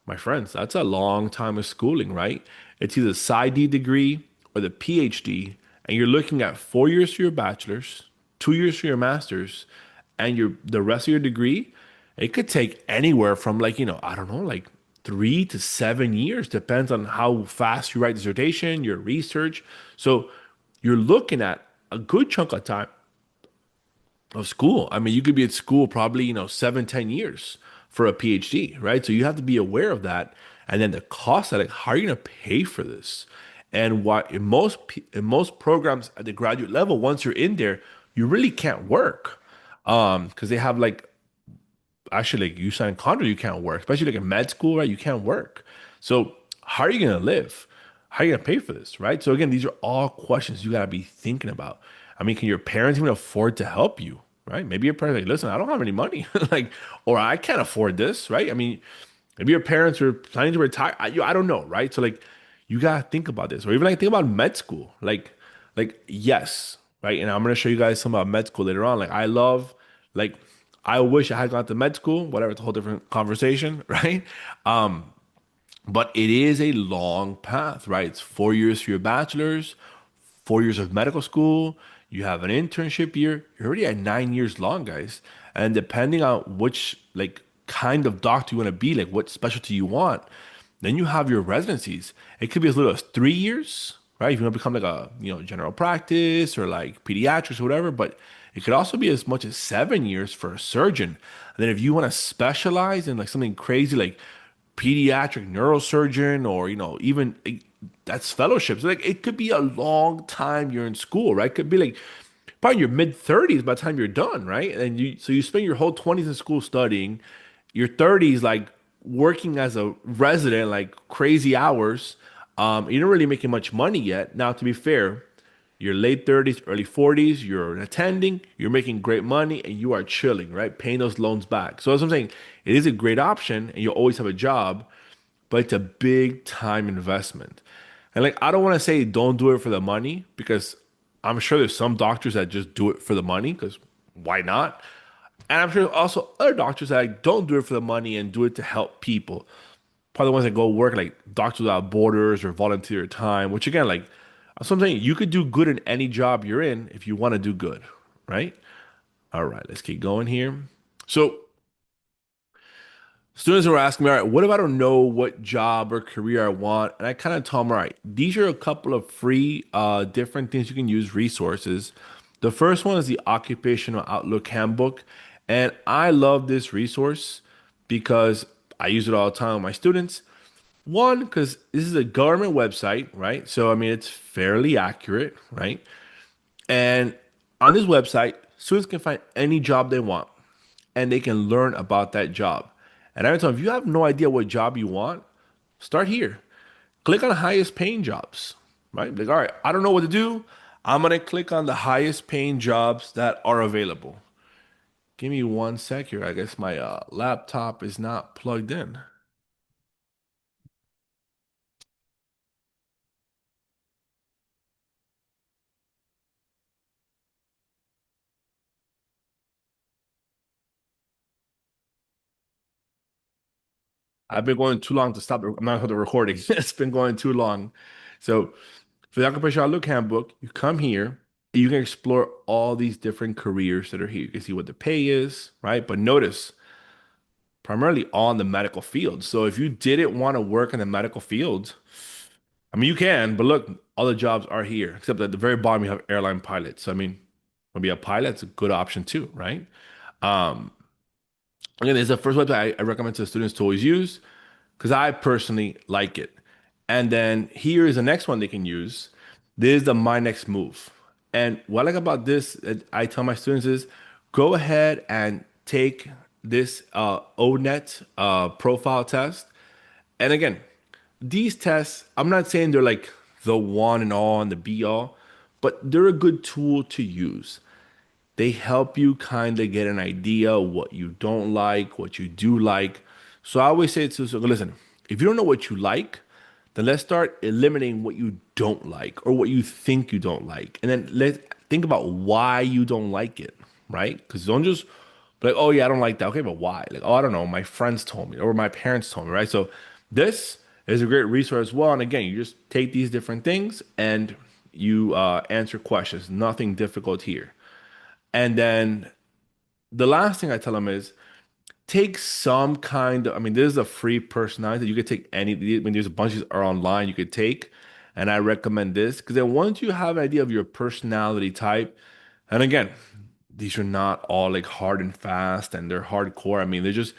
my friends, that's a long time of schooling, right? It's either the PsyD degree or the PhD, and you're looking at 4 years for your bachelor's, 2 years for your master's, and the rest of your degree. It could take anywhere from like, I don't know, like 3 to 7 years, depends on how fast you write dissertation, your research. So you're looking at a good chunk of time of school. I mean, you could be at school probably, 7, 10 years for a PhD, right? So you have to be aware of that. And then the cost of like, how are you going to pay for this? And what in most programs at the graduate level, once you're in there, you really can't work. Because they have like actually like you sign a contract, you can't work, especially like in med school, right? You can't work. So how are you gonna live? How are you gonna pay for this, right? So again, these are all questions you gotta be thinking about. I mean, can your parents even afford to help you, right? Maybe your parents are like, listen, I don't have any money, like, or I can't afford this, right? I mean, maybe your parents are planning to retire. I don't know, right? So like, you gotta think about this, or even like think about med school, like yes, right? And I'm gonna show you guys some about med school later on. Like, I love, like, I wish I had gone to med school. Whatever, it's a whole different conversation, right? But it is a long path, right? It's 4 years for your bachelor's, 4 years of medical school. You have an internship year. You're already at 9 years long, guys. And depending on which like kind of doctor you want to be, like what specialty you want, then you have your residencies. It could be as little as 3 years, right? If you want to become like a general practice or like pediatrics or whatever, but it could also be as much as 7 years for a surgeon. And then if you want to specialize in like something crazy like pediatric neurosurgeon or even that's fellowships. Like it could be a long time you're in school, right? Could be like probably in your mid 30s by the time you're done, right? And you spend your whole 20s in school studying, your 30s like working as a resident like crazy hours. You're not really making much money yet. Now, to be fair, your late 30s, early 40s, you're attending, you're making great money, and you are chilling, right? Paying those loans back. So, as I'm saying, it is a great option, and you'll always have a job, but it's a big time investment. And like, I don't want to say don't do it for the money because I'm sure there's some doctors that just do it for the money because why not? And I'm sure also other doctors that like, don't do it for the money and do it to help people. Probably the ones that go work like Doctors Without Borders or volunteer time, which again, like, so I'm saying you could do good in any job you're in if you want to do good, right? All right, let's keep going here. So students were asking me, all right, what if I don't know what job or career I want? And I kind of told them, all right, these are a couple of free different things you can use, resources. The first one is the Occupational Outlook Handbook. And I love this resource because I use it all the time with my students. One, because this is a government website, right? So, I mean, it's fairly accurate, right? And on this website, students can find any job they want and they can learn about that job. And I tell them, if you have no idea what job you want, start here. Click on highest paying jobs, right? Like, all right, I don't know what to do. I'm gonna click on the highest paying jobs that are available. Give me one sec here. I guess my laptop is not plugged in. I've been going too long to stop. I'm not the recording. It's been going too long. So for the occupational outlook handbook, you come here, you can explore all these different careers that are here. You can see what the pay is, right? But notice primarily on the medical field. So if you didn't want to work in the medical field, I mean, you can, but look, all the jobs are here, except at the very bottom, you have airline pilots. So, I mean, want to be a pilot, it's a good option too, right? Um, Again, this is the first website I recommend to students to always use because I personally like it. And then here is the next one they can use. This is the My Next Move. And what I like about this, I tell my students is go ahead and take this ONET profile test. And again, these tests, I'm not saying they're like the one and all and the be all, but they're a good tool to use. They help you kind of get an idea what you don't like, what you do like. So I always say to so listen, if you don't know what you like, then let's start eliminating what you don't like or what you think you don't like. And then let's think about why you don't like it, right? Because don't just be like, oh yeah, I don't like that. Okay, but why? Like, oh, I don't know. My friends told me or my parents told me, right? So this is a great resource as well. And again, you just take these different things and you answer questions. Nothing difficult here. And then the last thing I tell them is take some kind of, I mean, this is a free personality. You could take any, I mean, there's a bunch of are online you could take. And I recommend this because then once you have an idea of your personality type, and again, these are not all like hard and fast and they're hardcore. I mean, they're just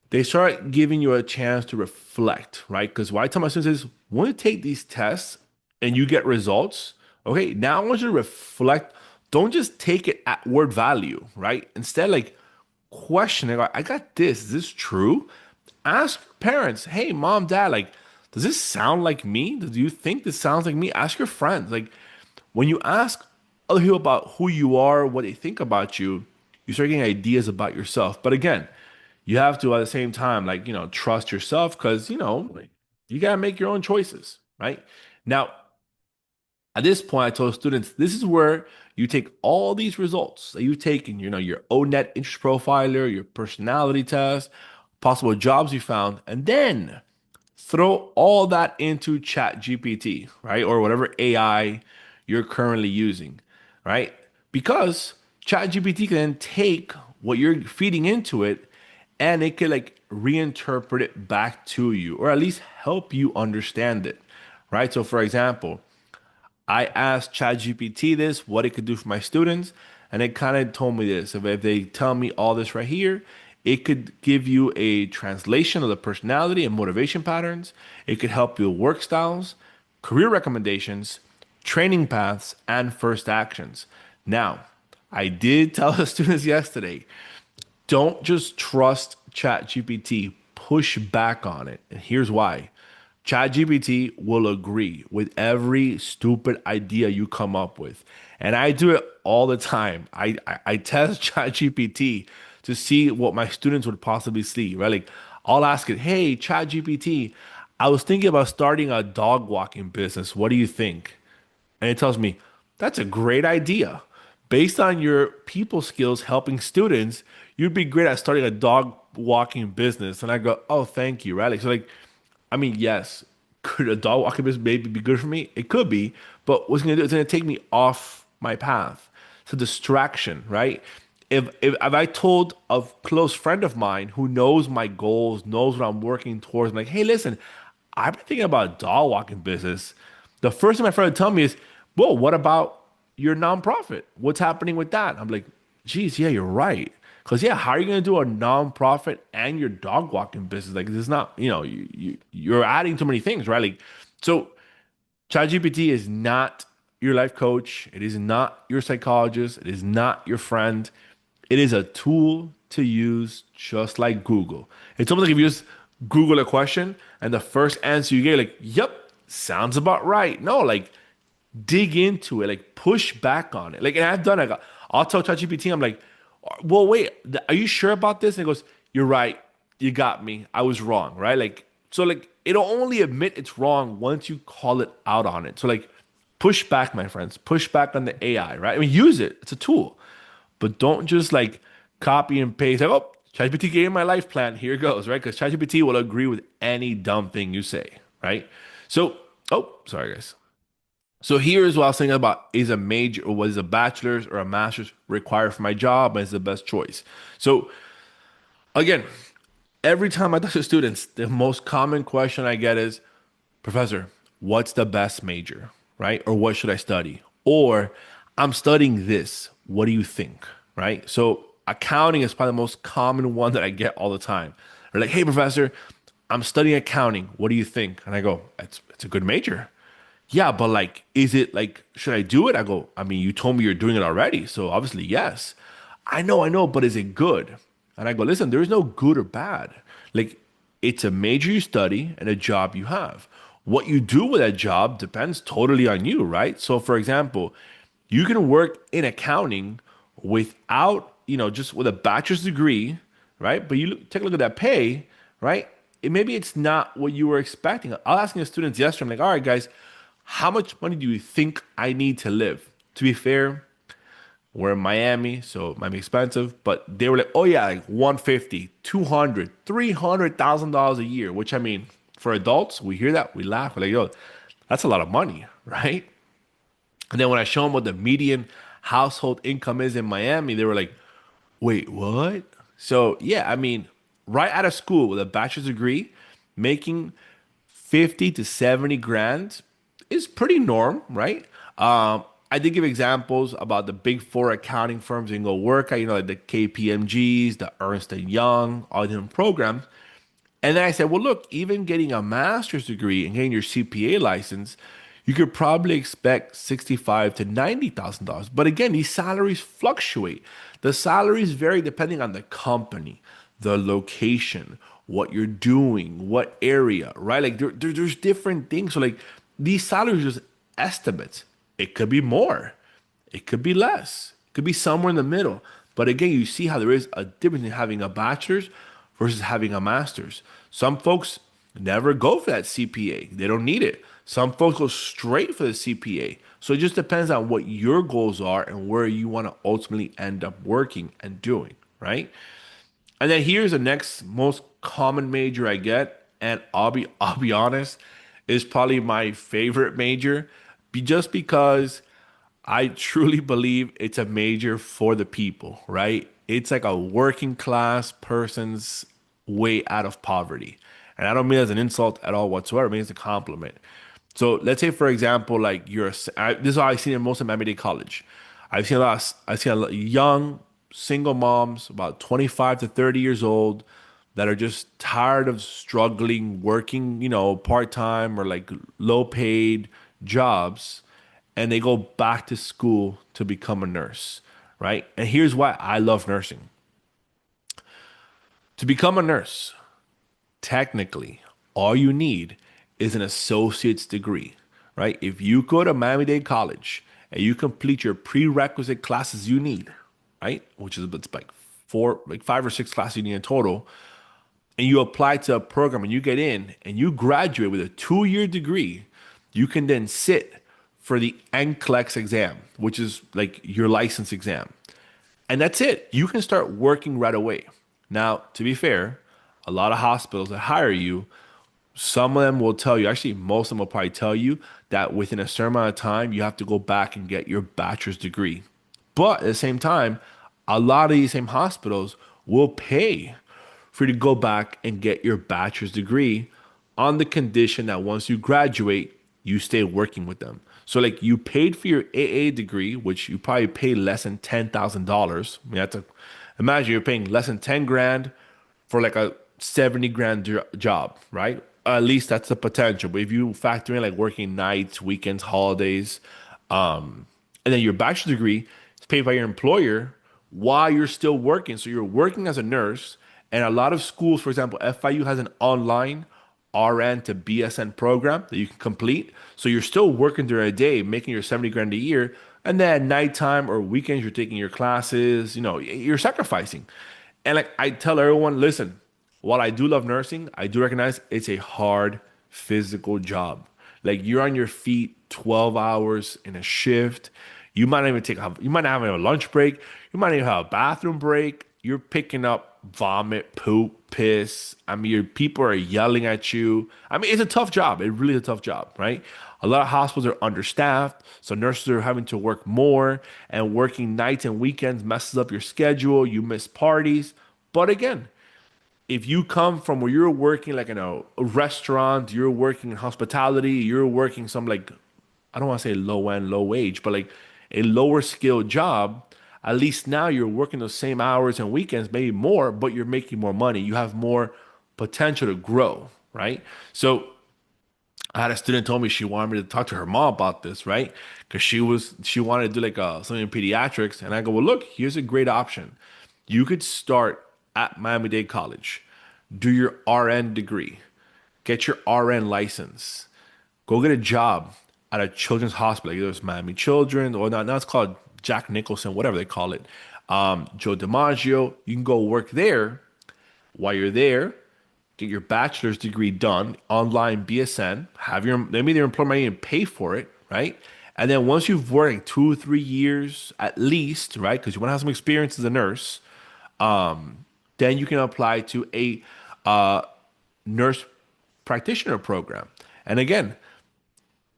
they start giving you a chance to reflect, right? Because what I tell my students is when you take these tests and you get results, okay, now I want you to reflect. Don't just take it at word value, right? Instead, like question it. Like, I got this. Is this true? Ask parents, hey, mom, dad, like, does this sound like me? Do you think this sounds like me? Ask your friends. Like, when you ask other people about who you are, what they think about you, you start getting ideas about yourself. But again, you have to at the same time, like, trust yourself because, like, you got to make your own choices, right? Now, at this point, I told students this is where you take all these results that you've taken, your ONET interest profiler, your personality test, possible jobs you found, and then throw all that into Chat GPT, right? Or whatever AI you're currently using, right? Because Chat GPT can then take what you're feeding into it and it could like reinterpret it back to you or at least help you understand it, right? So, for example, I asked ChatGPT this, what it could do for my students, and it kind of told me this. If they tell me all this right here, it could give you a translation of the personality and motivation patterns. It could help you with work styles, career recommendations, training paths, and first actions. Now, I did tell the students yesterday, don't just trust ChatGPT, push back on it. And here's why. ChatGPT will agree with every stupid idea you come up with. And I do it all the time. I test ChatGPT to see what my students would possibly see, right? Like I'll ask it, hey, ChatGPT, I was thinking about starting a dog walking business. What do you think? And it tells me, that's a great idea. Based on your people skills helping students, you'd be great at starting a dog walking business. And I go, oh, thank you, right? Like, so like, I mean, yes, could a dog walking business maybe be good for me? It could be, but what's it gonna do? It's gonna take me off my path. It's a distraction, right? If I told a close friend of mine who knows my goals, knows what I'm working towards, I'm like, hey, listen, I've been thinking about a dog walking business. The first thing my friend would tell me is, well, what about your nonprofit? What's happening with that? I'm like, geez, yeah, you're right. Because yeah, how are you going to do a nonprofit and your dog walking business? Like, this is not, you're adding too many things, right? Like, so ChatGPT is not your life coach. It is not your psychologist. It is not your friend. It is a tool to use just like Google. It's almost like if you just Google a question and the first answer you get, like, yep, sounds about right. No, like dig into it, like push back on it. Like, and I've done it. I'll tell ChatGPT, I'm like, well, wait, are you sure about this? And it goes, you're right. You got me. I was wrong, right? Like, so like it'll only admit it's wrong once you call it out on it. So like push back, my friends. Push back on the AI, right? I mean, use it. It's a tool. But don't just like copy and paste. Like, oh, ChatGPT gave me my life plan. Here it goes, right? Because ChatGPT will agree with any dumb thing you say, right? So, oh, sorry, guys. So here is what I was thinking about: is a major or was a bachelor's or a master's required for my job and is the best choice? So again, every time I talk to students, the most common question I get is, Professor, what's the best major, right? Or what should I study? Or I'm studying this. What do you think, right? So accounting is probably the most common one that I get all the time. They're like, hey, Professor, I'm studying accounting. What do you think? And I go, it's a good major. Yeah, but like, is it like, should I do it? I go, I mean, you told me you're doing it already. So obviously, yes. I know, but is it good? And I go, listen, there is no good or bad. Like, it's a major you study and a job you have. What you do with that job depends totally on you, right? So, for example, you can work in accounting without, just with a bachelor's degree, right? But take a look at that pay, right? Maybe it's not what you were expecting. I was asking the students yesterday, I'm like, all right, guys, how much money do you think I need to live? To be fair, we're in Miami, so it might be expensive, but they were like, oh yeah, like 150, 200, $300,000 a year, which I mean, for adults, we hear that, we laugh. We're like, yo, that's a lot of money, right? And then when I show them what the median household income is in Miami, they were like, wait, what? So yeah, I mean, right out of school with a bachelor's degree, making 50 to 70 grand is pretty norm, right? I did give examples about the big four accounting firms you can go work at, like the KPMGs, the Ernst and Young, all the different programs. And then I said, well, look, even getting a master's degree and getting your CPA license, you could probably expect 65 to $90,000. But again, these salaries fluctuate. The salaries vary depending on the company, the location, what you're doing, what area, right? Like there's different things. So like these salaries are just estimates. It could be more. It could be less. It could be somewhere in the middle. But again, you see how there is a difference in having a bachelor's versus having a master's. Some folks never go for that CPA. They don't need it. Some folks go straight for the CPA. So it just depends on what your goals are and where you want to ultimately end up working and doing, right? And then here's the next most common major I get, and I'll be honest, is probably my favorite major, just because I truly believe it's a major for the people, right? It's like a working class person's way out of poverty. And I don't mean it as an insult at all whatsoever. I mean it's a compliment. So let's say, for example, like this is how I've seen in most of Miami-Dade College. I've seen a lot of young single moms, about 25 to 30 years old, that are just tired of struggling, working, part-time or like low paid jobs, and they go back to school to become a nurse, right? And here's why I love nursing. To become a nurse, technically, all you need is an associate's degree, right? If you go to Miami-Dade College and you complete your prerequisite classes you need, right? Which is it's like 5 or 6 classes you need in total, and you apply to a program and you get in and you graduate with a 2-year degree, you can then sit for the NCLEX exam, which is like your license exam. And that's it. You can start working right away. Now, to be fair, a lot of hospitals that hire you, some of them will tell you, actually, most of them will probably tell you that within a certain amount of time, you have to go back and get your bachelor's degree. But at the same time, a lot of these same hospitals will pay for you to go back and get your bachelor's degree on the condition that once you graduate, you stay working with them. So like you paid for your AA degree, which you probably pay less than $10,000. I mean, imagine you're paying less than 10 grand for like a 70 grand job, right? At least that's the potential. But if you factor in like working nights, weekends, holidays, and then your bachelor's degree is paid by your employer, while you're still working. So you're working as a nurse, and a lot of schools, for example, FIU has an online RN to BSN program that you can complete. So you're still working during a day, making your 70 grand a year. And then at nighttime or weekends, you're taking your classes, you're sacrificing. And like I tell everyone, listen, while I do love nursing, I do recognize it's a hard physical job. Like you're on your feet 12 hours in a shift. You might not have a lunch break. You might not even have a bathroom break. You're picking up vomit, poop, piss. I mean, your people are yelling at you. I mean, it's a tough job. It really is a tough job, right? A lot of hospitals are understaffed, so nurses are having to work more, and working nights and weekends messes up your schedule. You miss parties. But again, if you come from where you're working like in a restaurant, you're working in hospitality, you're working some like I don't want to say low end, low wage, but like a lower skill job, at least now you're working those same hours and weekends, maybe more, but you're making more money. You have more potential to grow, right? So I had a student told me she wanted me to talk to her mom about this, right? Because she wanted to do like something in pediatrics, and I go, well, look, here's a great option. You could start at Miami-Dade College, do your RN degree, get your RN license, go get a job at a children's hospital, either it's Miami Children or now it's called Jack Nicholson, whatever they call it. Joe DiMaggio, you can go work there. While you're there, get your bachelor's degree done, online BSN, have your maybe their employer might even pay for it, right? And then once you've worked like 2 or 3 years at least, right? Because you want to have some experience as a nurse, then you can apply to a uh, nurse practitioner program. And again,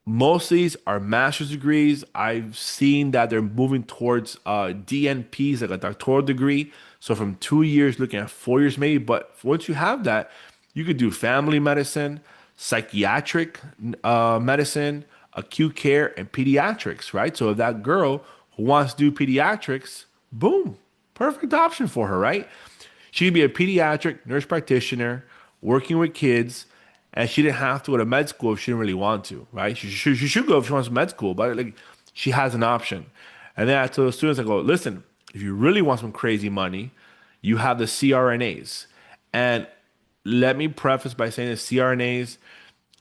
most of these are master's degrees. I've seen that they're moving towards DNPs, like a doctoral degree. So from 2 years, looking at 4 years maybe. But once you have that, you could do family medicine, psychiatric medicine, acute care, and pediatrics, right? So if that girl who wants to do pediatrics, boom, perfect option for her, right? She could be a pediatric nurse practitioner working with kids, and she didn't have to go to med school if she didn't really want to, right? She should go if she wants med school, but like she has an option. And then I tell the students, I go, listen, if you really want some crazy money, you have the CRNAs. And let me preface by saying the CRNAs,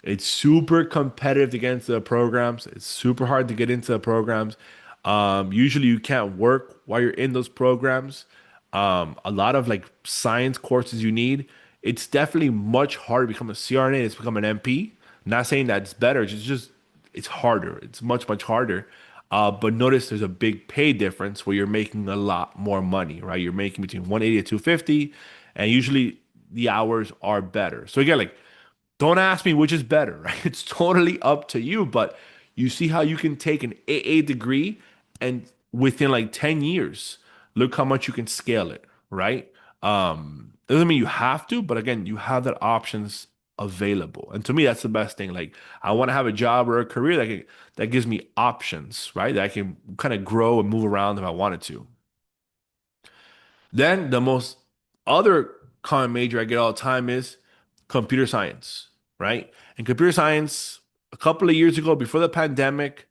it's super competitive to get into the programs. It's super hard to get into the programs. Usually you can't work while you're in those programs. A lot of like science courses you need. It's definitely much harder to become a CRNA than to become an MP. Not saying that it's better. It's just it's harder. It's much much harder. But notice there's a big pay difference where you're making a lot more money, right? You're making between 180 to 250, and usually the hours are better. So again, like don't ask me which is better, right? It's totally up to you, but you see how you can take an AA degree and within like 10 years, look how much you can scale it, right? Doesn't mean you have to, but again, you have that options available. And to me, that's the best thing. Like I want to have a job or a career that gives me options, right? That I can kind of grow and move around if I wanted to. Then the most other common major I get all the time is computer science, right? And computer science, a couple of years ago, before the pandemic,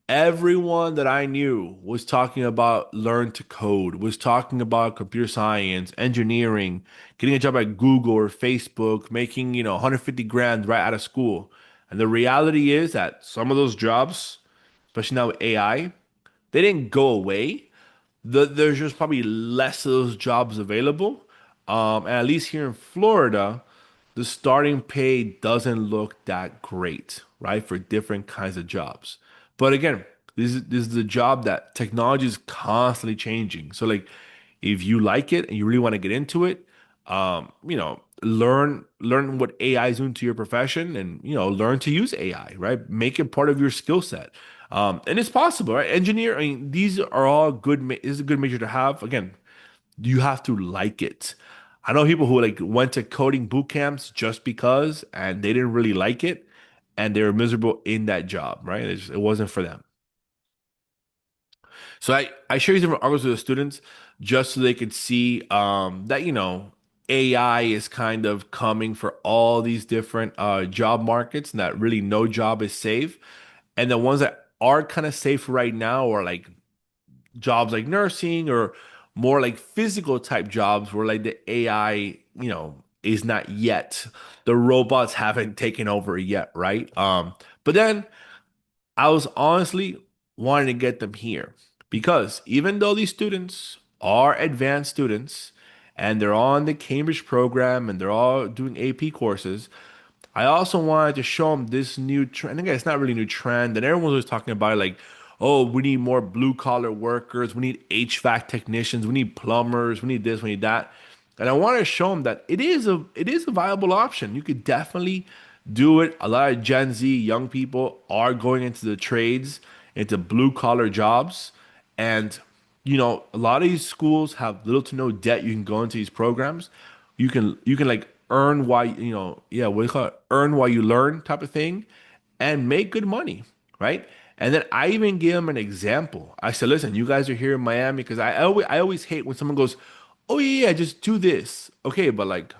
everyone that I knew was talking about learn to code, was talking about computer science, engineering, getting a job at Google or Facebook, making, 150 grand right out of school. And the reality is that some of those jobs, especially now with AI, they didn't go away. There's just probably less of those jobs available. And at least here in Florida, the starting pay doesn't look that great, right? For different kinds of jobs. But again, this is a job that technology is constantly changing. So like if you like it and you really want to get into it, learn what AI is doing to your profession and learn to use AI, right? Make it part of your skill set. And it's possible, right? Engineer, I mean, these are all good. This is a good major to have. Again, you have to like it. I know people who like went to coding boot camps just because, and they didn't really like it, and they were miserable in that job, right? It wasn't for them. So I share these different articles with the students just so they could see that AI is kind of coming for all these different job markets, and that really no job is safe, and the ones that are kind of safe right now are like jobs like nursing more like physical type jobs where like the AI, is not yet. The robots haven't taken over yet, right? But then I was honestly wanting to get them here because even though these students are advanced students and they're on the Cambridge program and they're all doing AP courses, I also wanted to show them this new trend. Again, it's not really a new trend, and everyone was talking about it like, oh, we need more blue collar workers, we need HVAC technicians, we need plumbers, we need this, we need that. And I wanted to show them that it is a viable option. You could definitely do it. A lot of Gen Z young people are going into the trades, into blue collar jobs, and a lot of these schools have little to no debt. You can go into these programs. You can like earn why yeah, what do you call it? Earn while you learn type of thing, and make good money, right? And then I even give them an example. I said, listen, you guys are here in Miami because I always hate when someone goes, oh yeah, just do this. Okay, but like,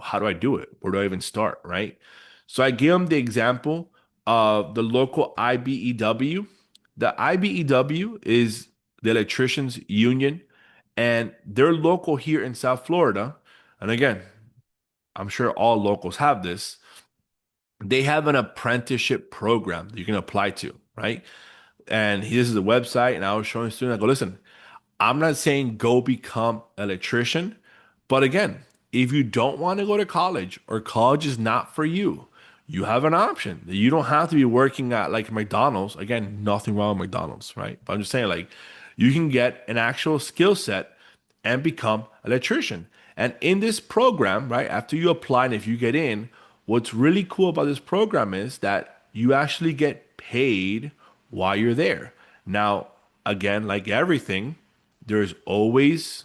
how do I do it? Where do I even start, right? So I give them the example of the local IBEW. The IBEW is the electricians union, and they're local here in South Florida. And again, I'm sure all locals have this. They have an apprenticeship program that you can apply to, right? And this is a website, and I was showing students, I go, listen, I'm not saying go become an electrician, but again, if you don't want to go to college or college is not for you, you have an option. You don't have to be working at like McDonald's. Again, nothing wrong with McDonald's, right? But I'm just saying, like, you can get an actual skill set and become an electrician. And in this program, right, after you apply and if you get in, what's really cool about this program is that you actually get paid while you're there. Now, again, like everything, there's always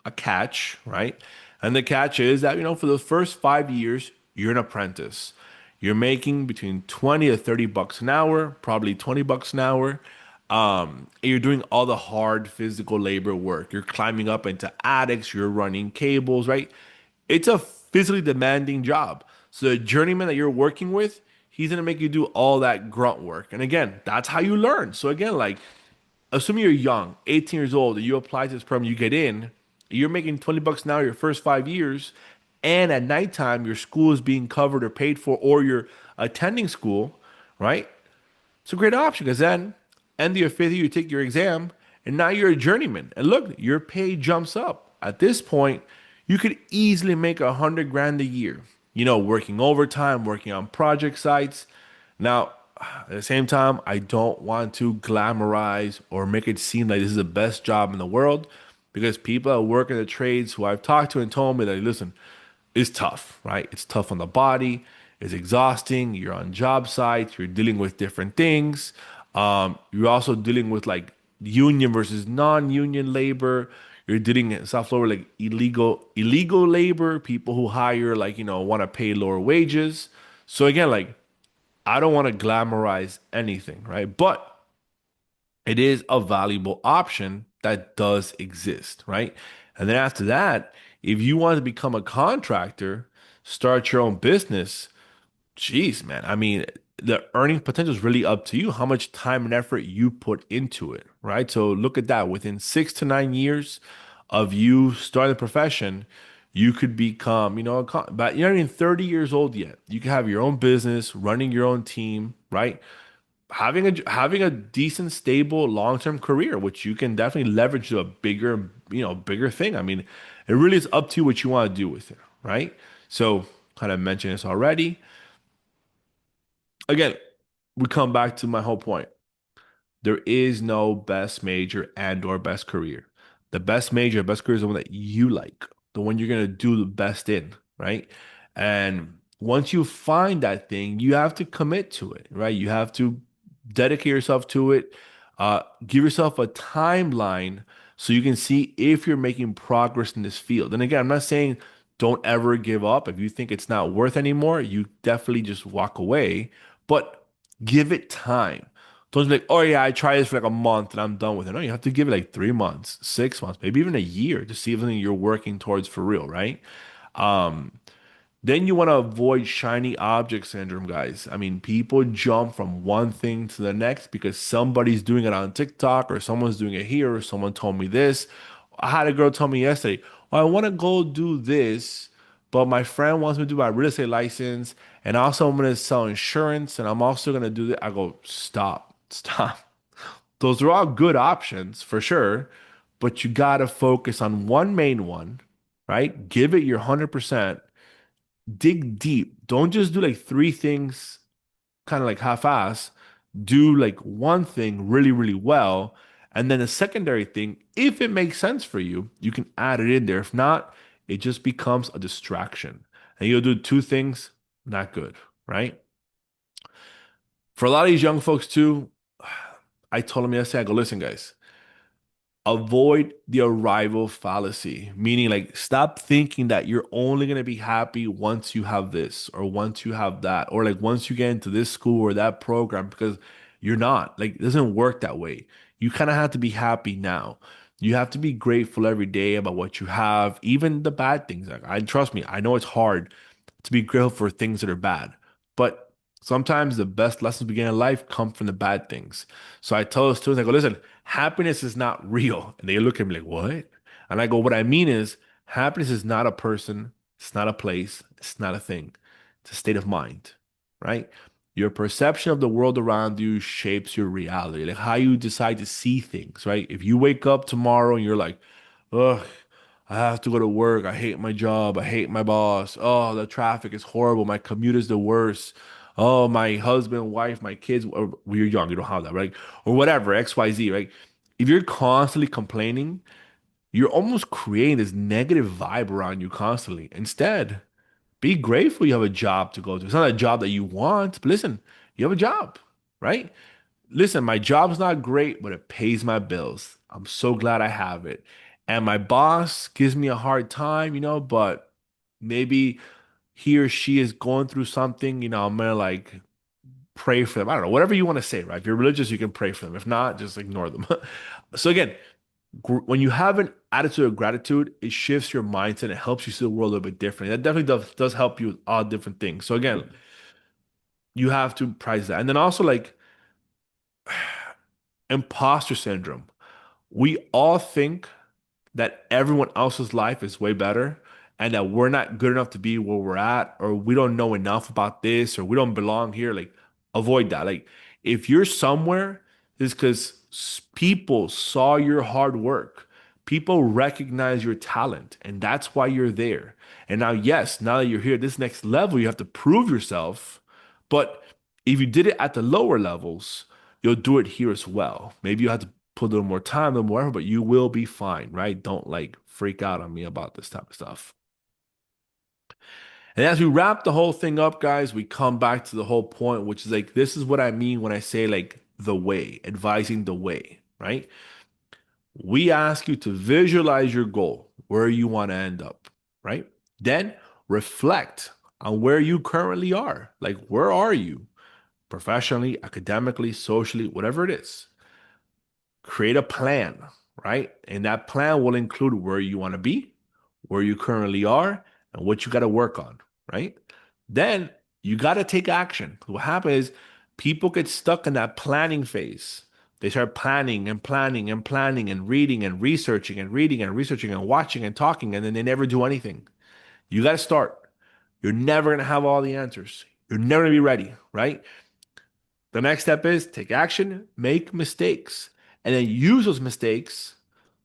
a catch, right? And the catch is that, for the first 5 years, you're an apprentice. You're making between 20 to 30 bucks an hour, probably 20 bucks an hour. And you're doing all the hard physical labor work. You're climbing up into attics, you're running cables, right? It's a physically demanding job. So the journeyman that you're working with, he's gonna make you do all that grunt work. And again, that's how you learn. So again, like assuming you're young, 18 years old, and you apply to this program, you get in, you're making 20 bucks an hour your first 5 years, and at nighttime your school is being covered or paid for, or you're attending school, right? It's a great option because then, end of your fifth year, you take your exam, and now you're a journeyman. And look, your pay jumps up. At this point, you could easily make 100 grand a year. Working overtime, working on project sites. Now, at the same time, I don't want to glamorize or make it seem like this is the best job in the world because people that work in the trades who I've talked to and told me that, listen, it's tough, right? It's tough on the body. It's exhausting. You're on job sites. You're dealing with different things. You're also dealing with like union versus non-union labor. You're dealing in South Florida like illegal labor, people who hire like want to pay lower wages. So again, like I don't want to glamorize anything, right? But it is a valuable option that does exist, right? And then after that, if you want to become a contractor, start your own business, jeez, man. I mean, the earning potential is really up to you, how much time and effort you put into it, right? So look at that. Within 6 to 9 years of you starting the profession, you could become, but you're not even 30 years old yet. You can have your own business, running your own team, right? Having a decent, stable, long-term career, which you can definitely leverage to a bigger thing. I mean, it really is up to you what you want to do with it, right? So, kind of mentioned this already. Again, we come back to my whole point. There is no best major and or best career. The best major, best career is the one that you like, the one you're gonna do the best in, right? And once you find that thing, you have to commit to it, right? You have to dedicate yourself to it. Give yourself a timeline so you can see if you're making progress in this field. And again, I'm not saying don't ever give up. If you think it's not worth anymore, you definitely just walk away, but give it time. Don't just be like, oh yeah, I tried this for like a month and I'm done with it. No, you have to give it like 3 months, 6 months, maybe even a year to see if something you're working towards for real, right? Um, then you want to avoid shiny object syndrome, guys. I mean, people jump from one thing to the next because somebody's doing it on TikTok or someone's doing it here or someone told me this I had a girl tell me yesterday, well, I want to go do this, but my friend wants me to do my real estate license, and also I'm going to sell insurance, and I'm also going to do that. I go, stop, stop. Those are all good options for sure, but you got to focus on one main one, right? Give it your 100%. Dig deep. Don't just do like three things kind of like half-ass. Do like one thing really, really well. And then a secondary thing, if it makes sense for you, you can add it in there. If not, it just becomes a distraction. And you'll do two things, not good, right? For a lot of these young folks too, I told them yesterday, I go, listen, guys, avoid the arrival fallacy, meaning like stop thinking that you're only going to be happy once you have this or once you have that or like once you get into this school or that program because you're not. Like it doesn't work that way. You kind of have to be happy now. You have to be grateful every day about what you have, even the bad things. Like I trust me, I know it's hard to be grateful for things that are bad, but sometimes the best lessons we get in life come from the bad things. So I tell the students, I go, listen, happiness is not real. And they look at me like, what? And I go, what I mean is, happiness is not a person, it's not a place, it's not a thing. It's a state of mind, right? Your perception of the world around you shapes your reality, like how you decide to see things, right? If you wake up tomorrow and you're like, ugh, I have to go to work. I hate my job. I hate my boss. Oh, the traffic is horrible. My commute is the worst. Oh, my husband, wife, my kids. Or when you're young, you don't have that, right? Or whatever, XYZ, right? If you're constantly complaining, you're almost creating this negative vibe around you constantly. Instead, be grateful you have a job to go to. It's not a job that you want, but listen, you have a job, right? Listen, my job's not great, but it pays my bills. I'm so glad I have it. And my boss gives me a hard time, but maybe he or she is going through something, I'm gonna like pray for them. I don't know, whatever you want to say, right? If you're religious, you can pray for them. If not, just ignore them. So again, when you have an attitude of gratitude, it shifts your mindset. It helps you see the world a little bit differently. That definitely does help you with all different things. So again, you have to prize that. And then also like imposter syndrome. We all think that everyone else's life is way better and that we're not good enough to be where we're at or we don't know enough about this or we don't belong here. Like, avoid that. Like, if you're somewhere, it's because people saw your hard work. People recognize your talent, and that's why you're there. And now, yes, now that you're here at this next level, you have to prove yourself. But if you did it at the lower levels, you'll do it here as well. Maybe you have to put a little more time, a little more effort, but you will be fine, right? Don't like freak out on me about this type of stuff. And as we wrap the whole thing up, guys, we come back to the whole point, which is like, this is what I mean when I say like the way, advising the way, right? We ask you to visualize your goal, where you want to end up, right? Then reflect on where you currently are. Like, where are you professionally, academically, socially, whatever it is? Create a plan, right? And that plan will include where you want to be, where you currently are, and what you got to work on, right? Then you got to take action. What happens is people get stuck in that planning phase. They start planning and planning and planning and reading and researching and reading and researching and watching and talking, and then they never do anything. You got to start. You're never going to have all the answers. You're never going to be ready, right? The next step is take action, make mistakes, and then use those mistakes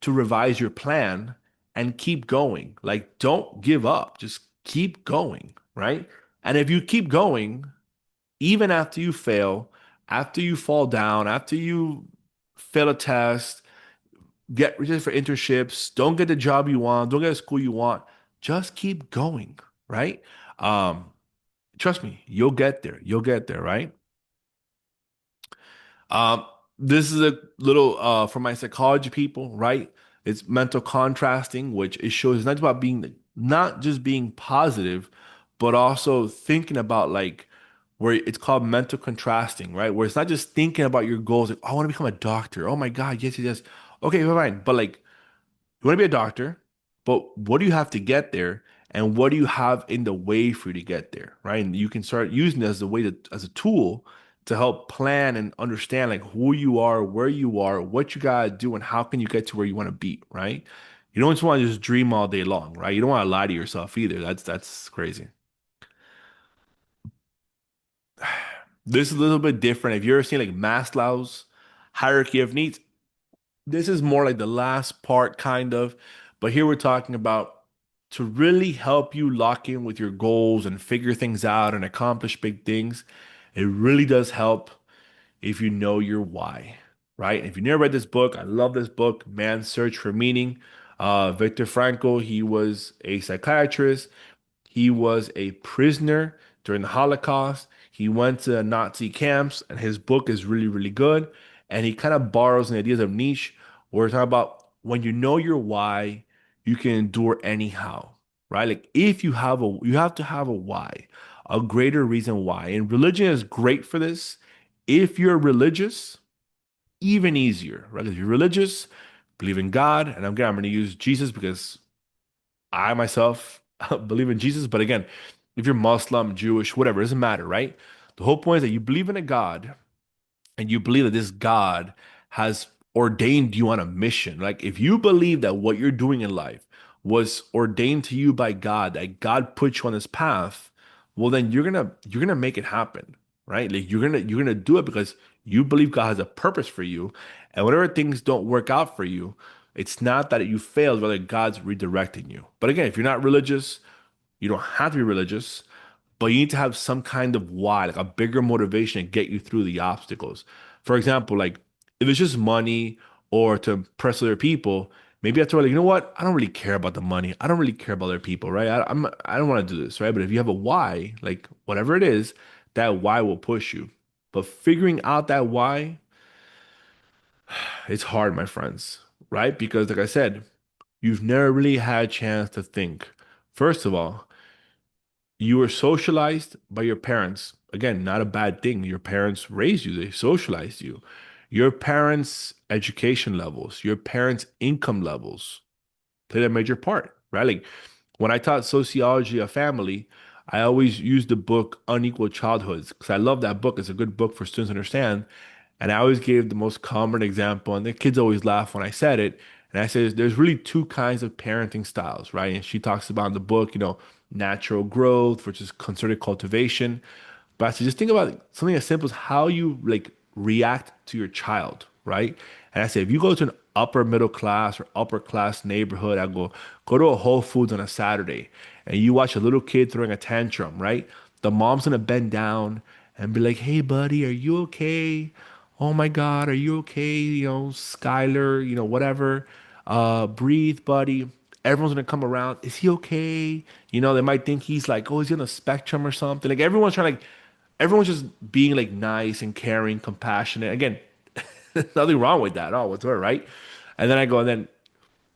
to revise your plan and keep going. Like, don't give up, just keep going, right? And if you keep going, even after you fail, after you fall down, after you fail a test, get rejected for internships, don't get the job you want, don't get the school you want, just keep going, right? Um, Trust me, you'll get there. You'll get there, right? Um, this is a little for my psychology people, right? It's mental contrasting, which it shows it's not about being not just being positive, but also thinking about like where it's called mental contrasting, right? Where it's not just thinking about your goals, like, oh, I want to become a doctor. Oh my God, yes, yes, yes. Okay, fine. But like you want to be a doctor, but what do you have to get there? And what do you have in the way for you to get there, right? And you can start using it as a way to, as a tool to help plan and understand like who you are, where you are, what you gotta do, and how can you get to where you want to be, right? You don't just want to just dream all day long, right? You don't want to lie to yourself either. That's crazy. This is a little bit different. If you're seeing like Maslow's hierarchy of needs, this is more like the last part, kind of. But here we're talking about to really help you lock in with your goals and figure things out and accomplish big things. It really does help if you know your why, right? If you never read this book, I love this book, Man's Search for Meaning. Viktor Frankl, he was a psychiatrist. He was a prisoner during the Holocaust. He went to Nazi camps, and his book is really, really good. And he kind of borrows the ideas of Nietzsche, where it's talking about when you know your why, you can endure anyhow, right? Like if you have to have a why, a greater reason why. And religion is great for this. If you're religious, even easier, right? If you're religious, believe in God, and I'm going to use Jesus because I myself believe in Jesus. But again, if you're Muslim, Jewish, whatever, it doesn't matter, right? The whole point is that you believe in a God and you believe that this God has ordained you on a mission. Like if you believe that what you're doing in life was ordained to you by God, that God put you on this path, well then you're gonna make it happen, right? Like you're gonna do it because you believe God has a purpose for you. And whatever things don't work out for you, it's not that you failed, rather God's redirecting you. But again, if you're not religious, you don't have to be religious, but you need to have some kind of why, like a bigger motivation to get you through the obstacles. For example, like if it's just money or to impress other people, maybe after like, you know what? I don't really care about the money. I don't really care about other people, right? I don't want to do this, right? But if you have a why, like whatever it is, that why will push you. But figuring out that why, it's hard, my friends, right? Because like I said, you've never really had a chance to think. First of all, you were socialized by your parents. Again, not a bad thing. Your parents raised you, they socialized you. Your parents' education levels, your parents' income levels played a major part, right? Like when I taught sociology of family, I always used the book Unequal Childhoods because I love that book. It's a good book for students to understand. And I always gave the most common example, and the kids always laugh when I said it. And I said, there's really two kinds of parenting styles, right? And she talks about in the book, natural growth versus concerted cultivation. But I said, just think about something as simple as how you like react to your child, right? And I say, if you go to an upper middle class or upper class neighborhood, I go to a Whole Foods on a Saturday and you watch a little kid throwing a tantrum, right? The mom's gonna bend down and be like, hey buddy, are you okay? Oh my God, are you okay? Skylar, whatever. Breathe, buddy. Everyone's gonna come around. Is he okay? They might think he's like, oh, is he on the spectrum or something? Like everyone's just being like nice and caring, compassionate. Again, nothing wrong with that at all whatsoever, right? And then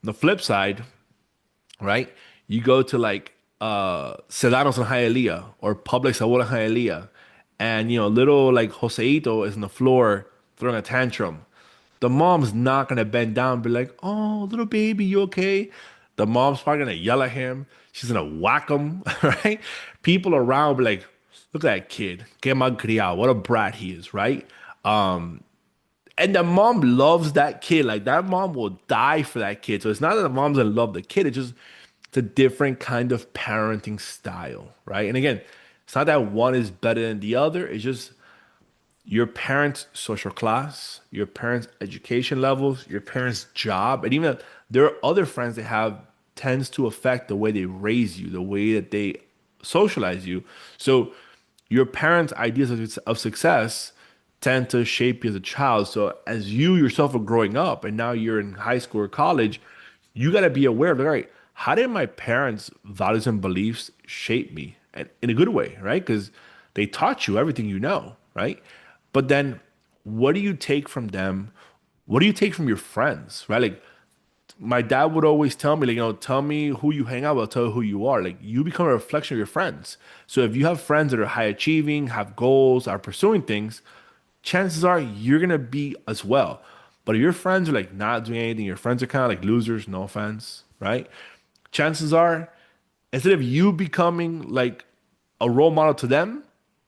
the flip side, right? You go to like Sedanos in Hialeah or Publix Sabor in Hialeah, and little like Joseito is on the floor throwing a tantrum. The mom's not gonna bend down and be like, "Oh, little baby, you okay?" The mom's probably gonna yell at him. She's gonna whack him, right? People around be like, "Look at that kid, que malcriado, what a brat he is," right? And the mom loves that kid. Like that mom will die for that kid. So it's not that the mom's in love with the kid. It's a different kind of parenting style, right? And again, it's not that one is better than the other. It's just your parents' social class, your parents' education levels, your parents' job, and even there are other friends they have tends to affect the way they raise you, the way that they socialize you. So your parents' ideas of success tend to shape you as a child. So as you yourself are growing up and now you're in high school or college, you got to be aware of, like, all right, how did my parents' values and beliefs shape me and in a good way, right? Because they taught you everything you know, right? But then what do you take from them? What do you take from your friends, right? Like my dad would always tell me, like, tell me who you hang out with, I'll tell you who you are. Like you become a reflection of your friends. So if you have friends that are high achieving, have goals, are pursuing things, chances are you're gonna be as well. But if your friends are like not doing anything, your friends are kind of like losers, no offense, right? Chances are instead of you becoming like a role model to them,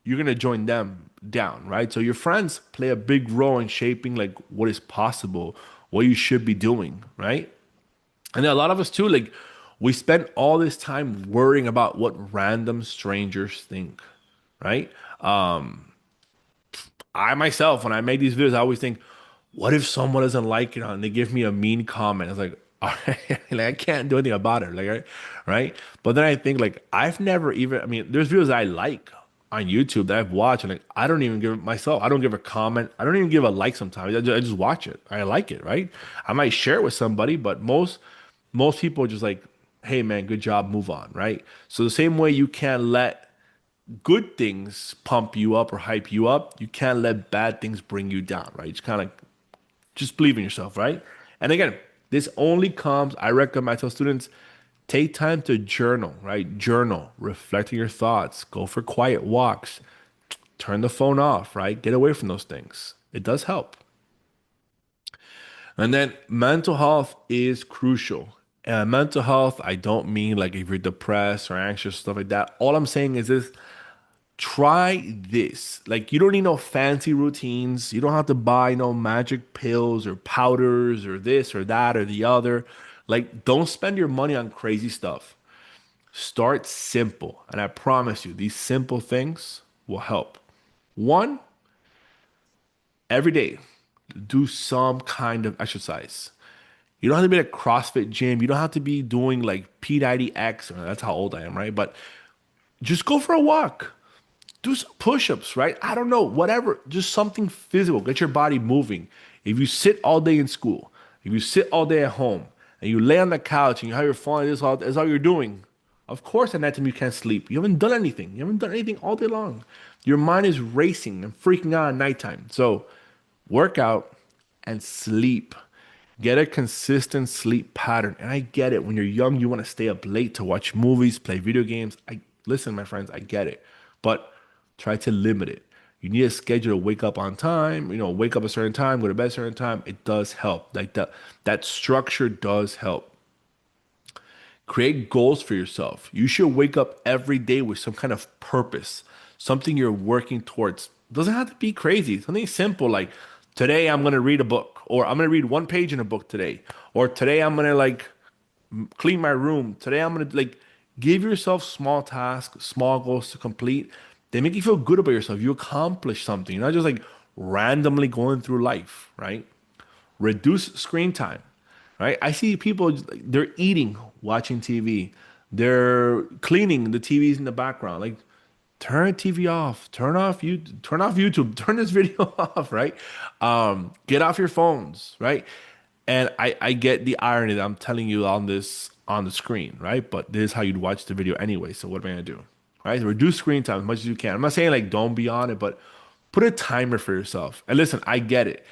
you're gonna join them down, right? So your friends play a big role in shaping like what is possible, what you should be doing, right? And then a lot of us too, like we spend all this time worrying about what random strangers think, right? I myself, when I make these videos, I always think, what if someone doesn't like it and they give me a mean comment? It's like, all right, like I can't do anything about it, like right? But then I think like I've never even, I mean, there's videos I like on YouTube that I've watched, and like I don't even give it myself. I don't give a comment. I don't even give a like sometimes. I just watch it. I like it, right? I might share it with somebody, but most people are just like, hey man, good job, move on, right? So the same way you can't let good things pump you up or hype you up, you can't let bad things bring you down, right? You just kind of just believe in yourself, right? And again, this only comes, I recommend, I tell students, take time to journal, right? Journal, reflect on your thoughts, go for quiet walks, turn the phone off, right? Get away from those things. It does help. And then mental health is crucial. And mental health, I don't mean like if you're depressed or anxious, stuff like that. All I'm saying is this: try this. Like, you don't need no fancy routines. You don't have to buy no magic pills or powders or this or that or the other. Like, don't spend your money on crazy stuff. Start simple. And I promise you, these simple things will help. One, every day, do some kind of exercise. You don't have to be at a CrossFit gym. You don't have to be doing like P90X. That's how old I am, right? But just go for a walk. Do some push-ups, right? I don't know, whatever, just something physical. Get your body moving. If you sit all day in school, if you sit all day at home, and you lay on the couch and you have your phone, this all you're doing. Of course, at night time you can't sleep. You haven't done anything. You haven't done anything all day long. Your mind is racing and freaking out at nighttime. So work out and sleep. Get a consistent sleep pattern. And I get it. When you're young, you want to stay up late to watch movies, play video games. I listen, my friends, I get it. But try to limit it. You need a schedule to wake up on time, wake up a certain time, go to bed a certain time. It does help. Like that structure does help. Create goals for yourself. You should wake up every day with some kind of purpose, something you're working towards. Doesn't have to be crazy. Something simple like today I'm going to read a book, or I'm going to read one page in a book today, or today I'm going to like clean my room. Today I'm going to like give yourself small tasks, small goals to complete. They make you feel good about yourself. You accomplish something. You're not just like randomly going through life, right? Reduce screen time, right? I see people, they're eating, watching TV. They're cleaning, the TV's in the background. Like, turn the TV off, turn off YouTube, turn this video off, right? Get off your phones, right? And I get the irony that I'm telling you on this on the screen, right? But this is how you'd watch the video anyway. So what am I gonna do? Right? Reduce screen time as much as you can. I'm not saying like don't be on it, but put a timer for yourself. And listen, I get it.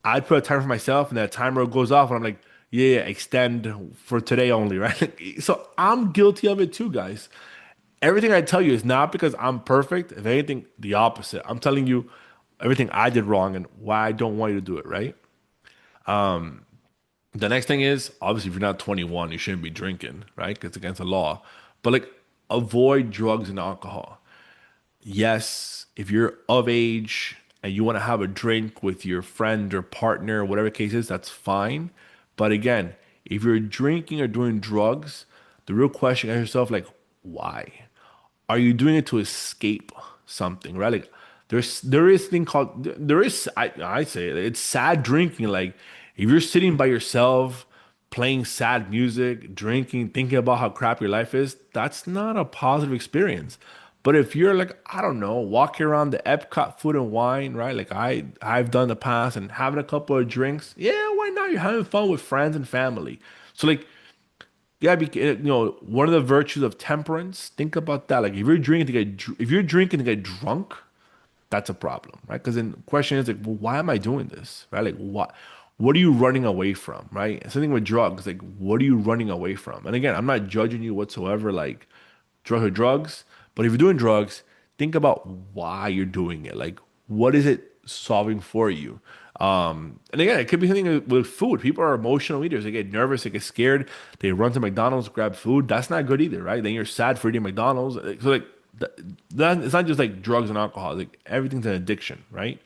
I'd put a timer for myself, and that timer goes off, and I'm like, yeah, extend for today only, right? So I'm guilty of it too, guys. Everything I tell you is not because I'm perfect. If anything, the opposite. I'm telling you everything I did wrong and why I don't want you to do it, right? The next thing is obviously if you're not 21, you shouldn't be drinking, right? 'Cause it's against the law. But like avoid drugs and alcohol. Yes, if you're of age and you want to have a drink with your friend or partner, whatever the case is, that's fine. But again, if you're drinking or doing drugs, the real question, ask yourself, like, why? Are you doing it to escape something, right? Like there is thing called there is I say it, it's sad drinking. Like if you're sitting by yourself playing sad music, drinking, thinking about how crap your life is, that's not a positive experience. But if you're like, I don't know, walking around the Epcot Food and Wine, right? Like I've done in the past and having a couple of drinks, yeah, why not? You're having fun with friends and family. So like yeah, one of the virtues of temperance. Think about that. Like, if you're drinking to get drunk, that's a problem, right? Because then the question is like, well, why am I doing this, right? Like, what are you running away from, right? Same thing with drugs. Like, what are you running away from? And again, I'm not judging you whatsoever. Like, drugs are drugs, but if you're doing drugs, think about why you're doing it. Like, what is it solving for you? And again, it could be something with food. People are emotional eaters. They get nervous, they get scared, they run to McDonald's, grab food. That's not good either, right? Then you're sad for eating McDonald's. So like that, it's not just like drugs and alcohol. Like everything's an addiction, right?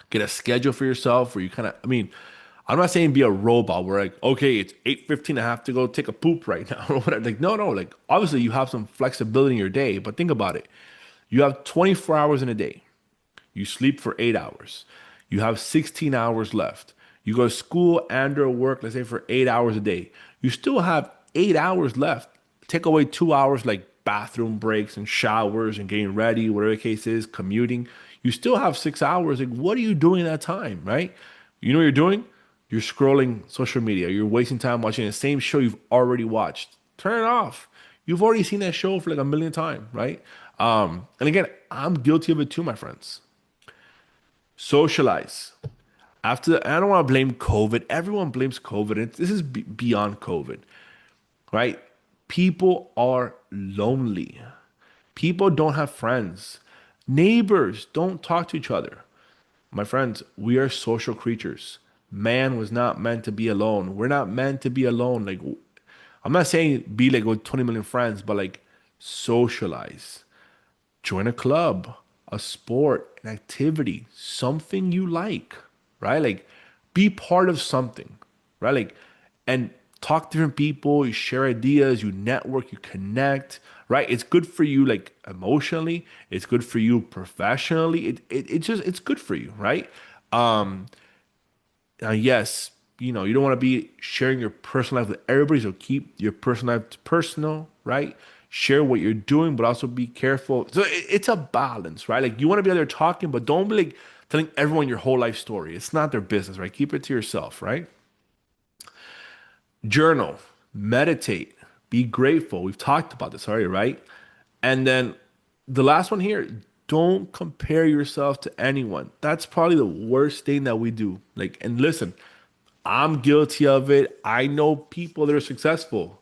Get a schedule for yourself where you kind of, I mean, I'm not saying be a robot where like, okay, it's 8:15, I have to go take a poop right now or whatever. Like, no, no, like obviously you have some flexibility in your day, but think about it. You have 24 hours in a day. You sleep for 8 hours. You have 16 hours left. You go to school and or work, let's say for 8 hours a day. You still have 8 hours left. Take away 2 hours like bathroom breaks and showers and getting ready, whatever the case is, commuting. You still have 6 hours. Like, what are you doing in that time, right? You know what you're doing? You're scrolling social media. You're wasting time watching the same show you've already watched. Turn it off. You've already seen that show for like a million times, right? And again, I'm guilty of it too, my friends. Socialize. After, I don't want to blame COVID. Everyone blames COVID. And this is beyond COVID, right? People are lonely. People don't have friends. Neighbors don't talk to each other. My friends, we are social creatures. Man was not meant to be alone. We're not meant to be alone. Like, I'm not saying be like with 20 million friends, but like socialize. Join a club, a sport, an activity, something you like, right? Like be part of something, right? Like, and talk to different people, you share ideas, you network, you connect, right? It's good for you like emotionally, it's good for you professionally. It just it's good for you, right? Um, yes, you don't want to be sharing your personal life with everybody, so keep your personal life personal, right? Share what you're doing, but also be careful. So it's a balance, right? Like you want to be out there talking, but don't be like telling everyone your whole life story. It's not their business, right? Keep it to yourself, right? Journal, meditate, be grateful. We've talked about this already, right? And then the last one here, don't compare yourself to anyone. That's probably the worst thing that we do. Like, and listen, I'm guilty of it. I know people that are successful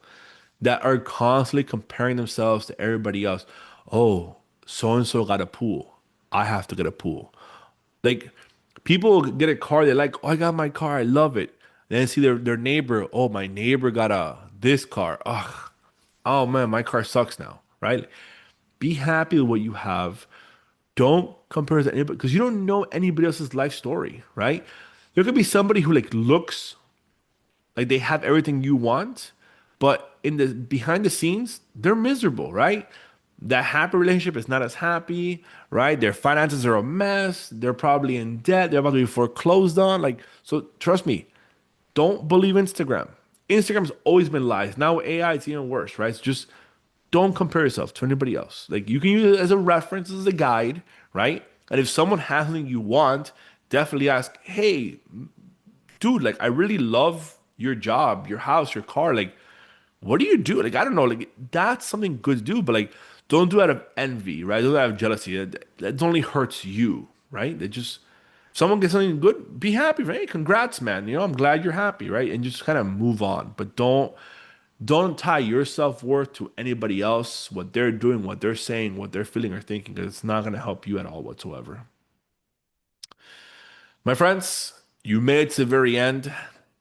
that are constantly comparing themselves to everybody else. Oh, so and so got a pool. I have to get a pool. Like people get a car, they're like, oh, I got my car, I love it. Then see their neighbor, oh, my neighbor got a this car. Ugh, oh man, my car sucks now, right? Be happy with what you have. Don't compare to anybody because you don't know anybody else's life story, right? There could be somebody who like looks like they have everything you want, but in the behind the scenes, they're miserable, right? That happy relationship is not as happy, right? Their finances are a mess. They're probably in debt. They're about to be foreclosed on. Like, so trust me, don't believe Instagram. Instagram's always been lies. Now with AI, it's even worse, right? It's just don't compare yourself to anybody else. Like you can use it as a reference, as a guide, right? And if someone has something you want, definitely ask, hey, dude, like I really love your job, your house, your car. Like, what do you do? Like, I don't know. Like, that's something good to do, but like, don't do it out of envy, right? Don't do it out of jealousy. That only hurts you, right? It just, if someone gets something good, be happy, right? Hey, congrats, man. I'm glad you're happy, right? And just kind of move on. But don't tie your self-worth to anybody else, what they're doing, what they're saying, what they're feeling or thinking, because it's not going to help you at all whatsoever. My friends, you made it to the very end.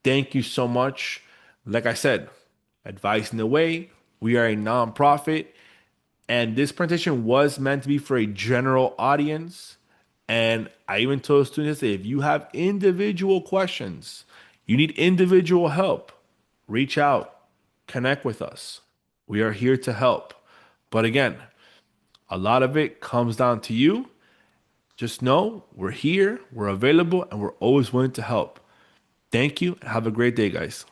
Thank you so much. Like I said, advice in the way. We are a nonprofit, and this presentation was meant to be for a general audience. And I even told students that if you have individual questions, you need individual help, reach out, connect with us. We are here to help. But again, a lot of it comes down to you. Just know we're here, we're available, and we're always willing to help. Thank you, and have a great day, guys.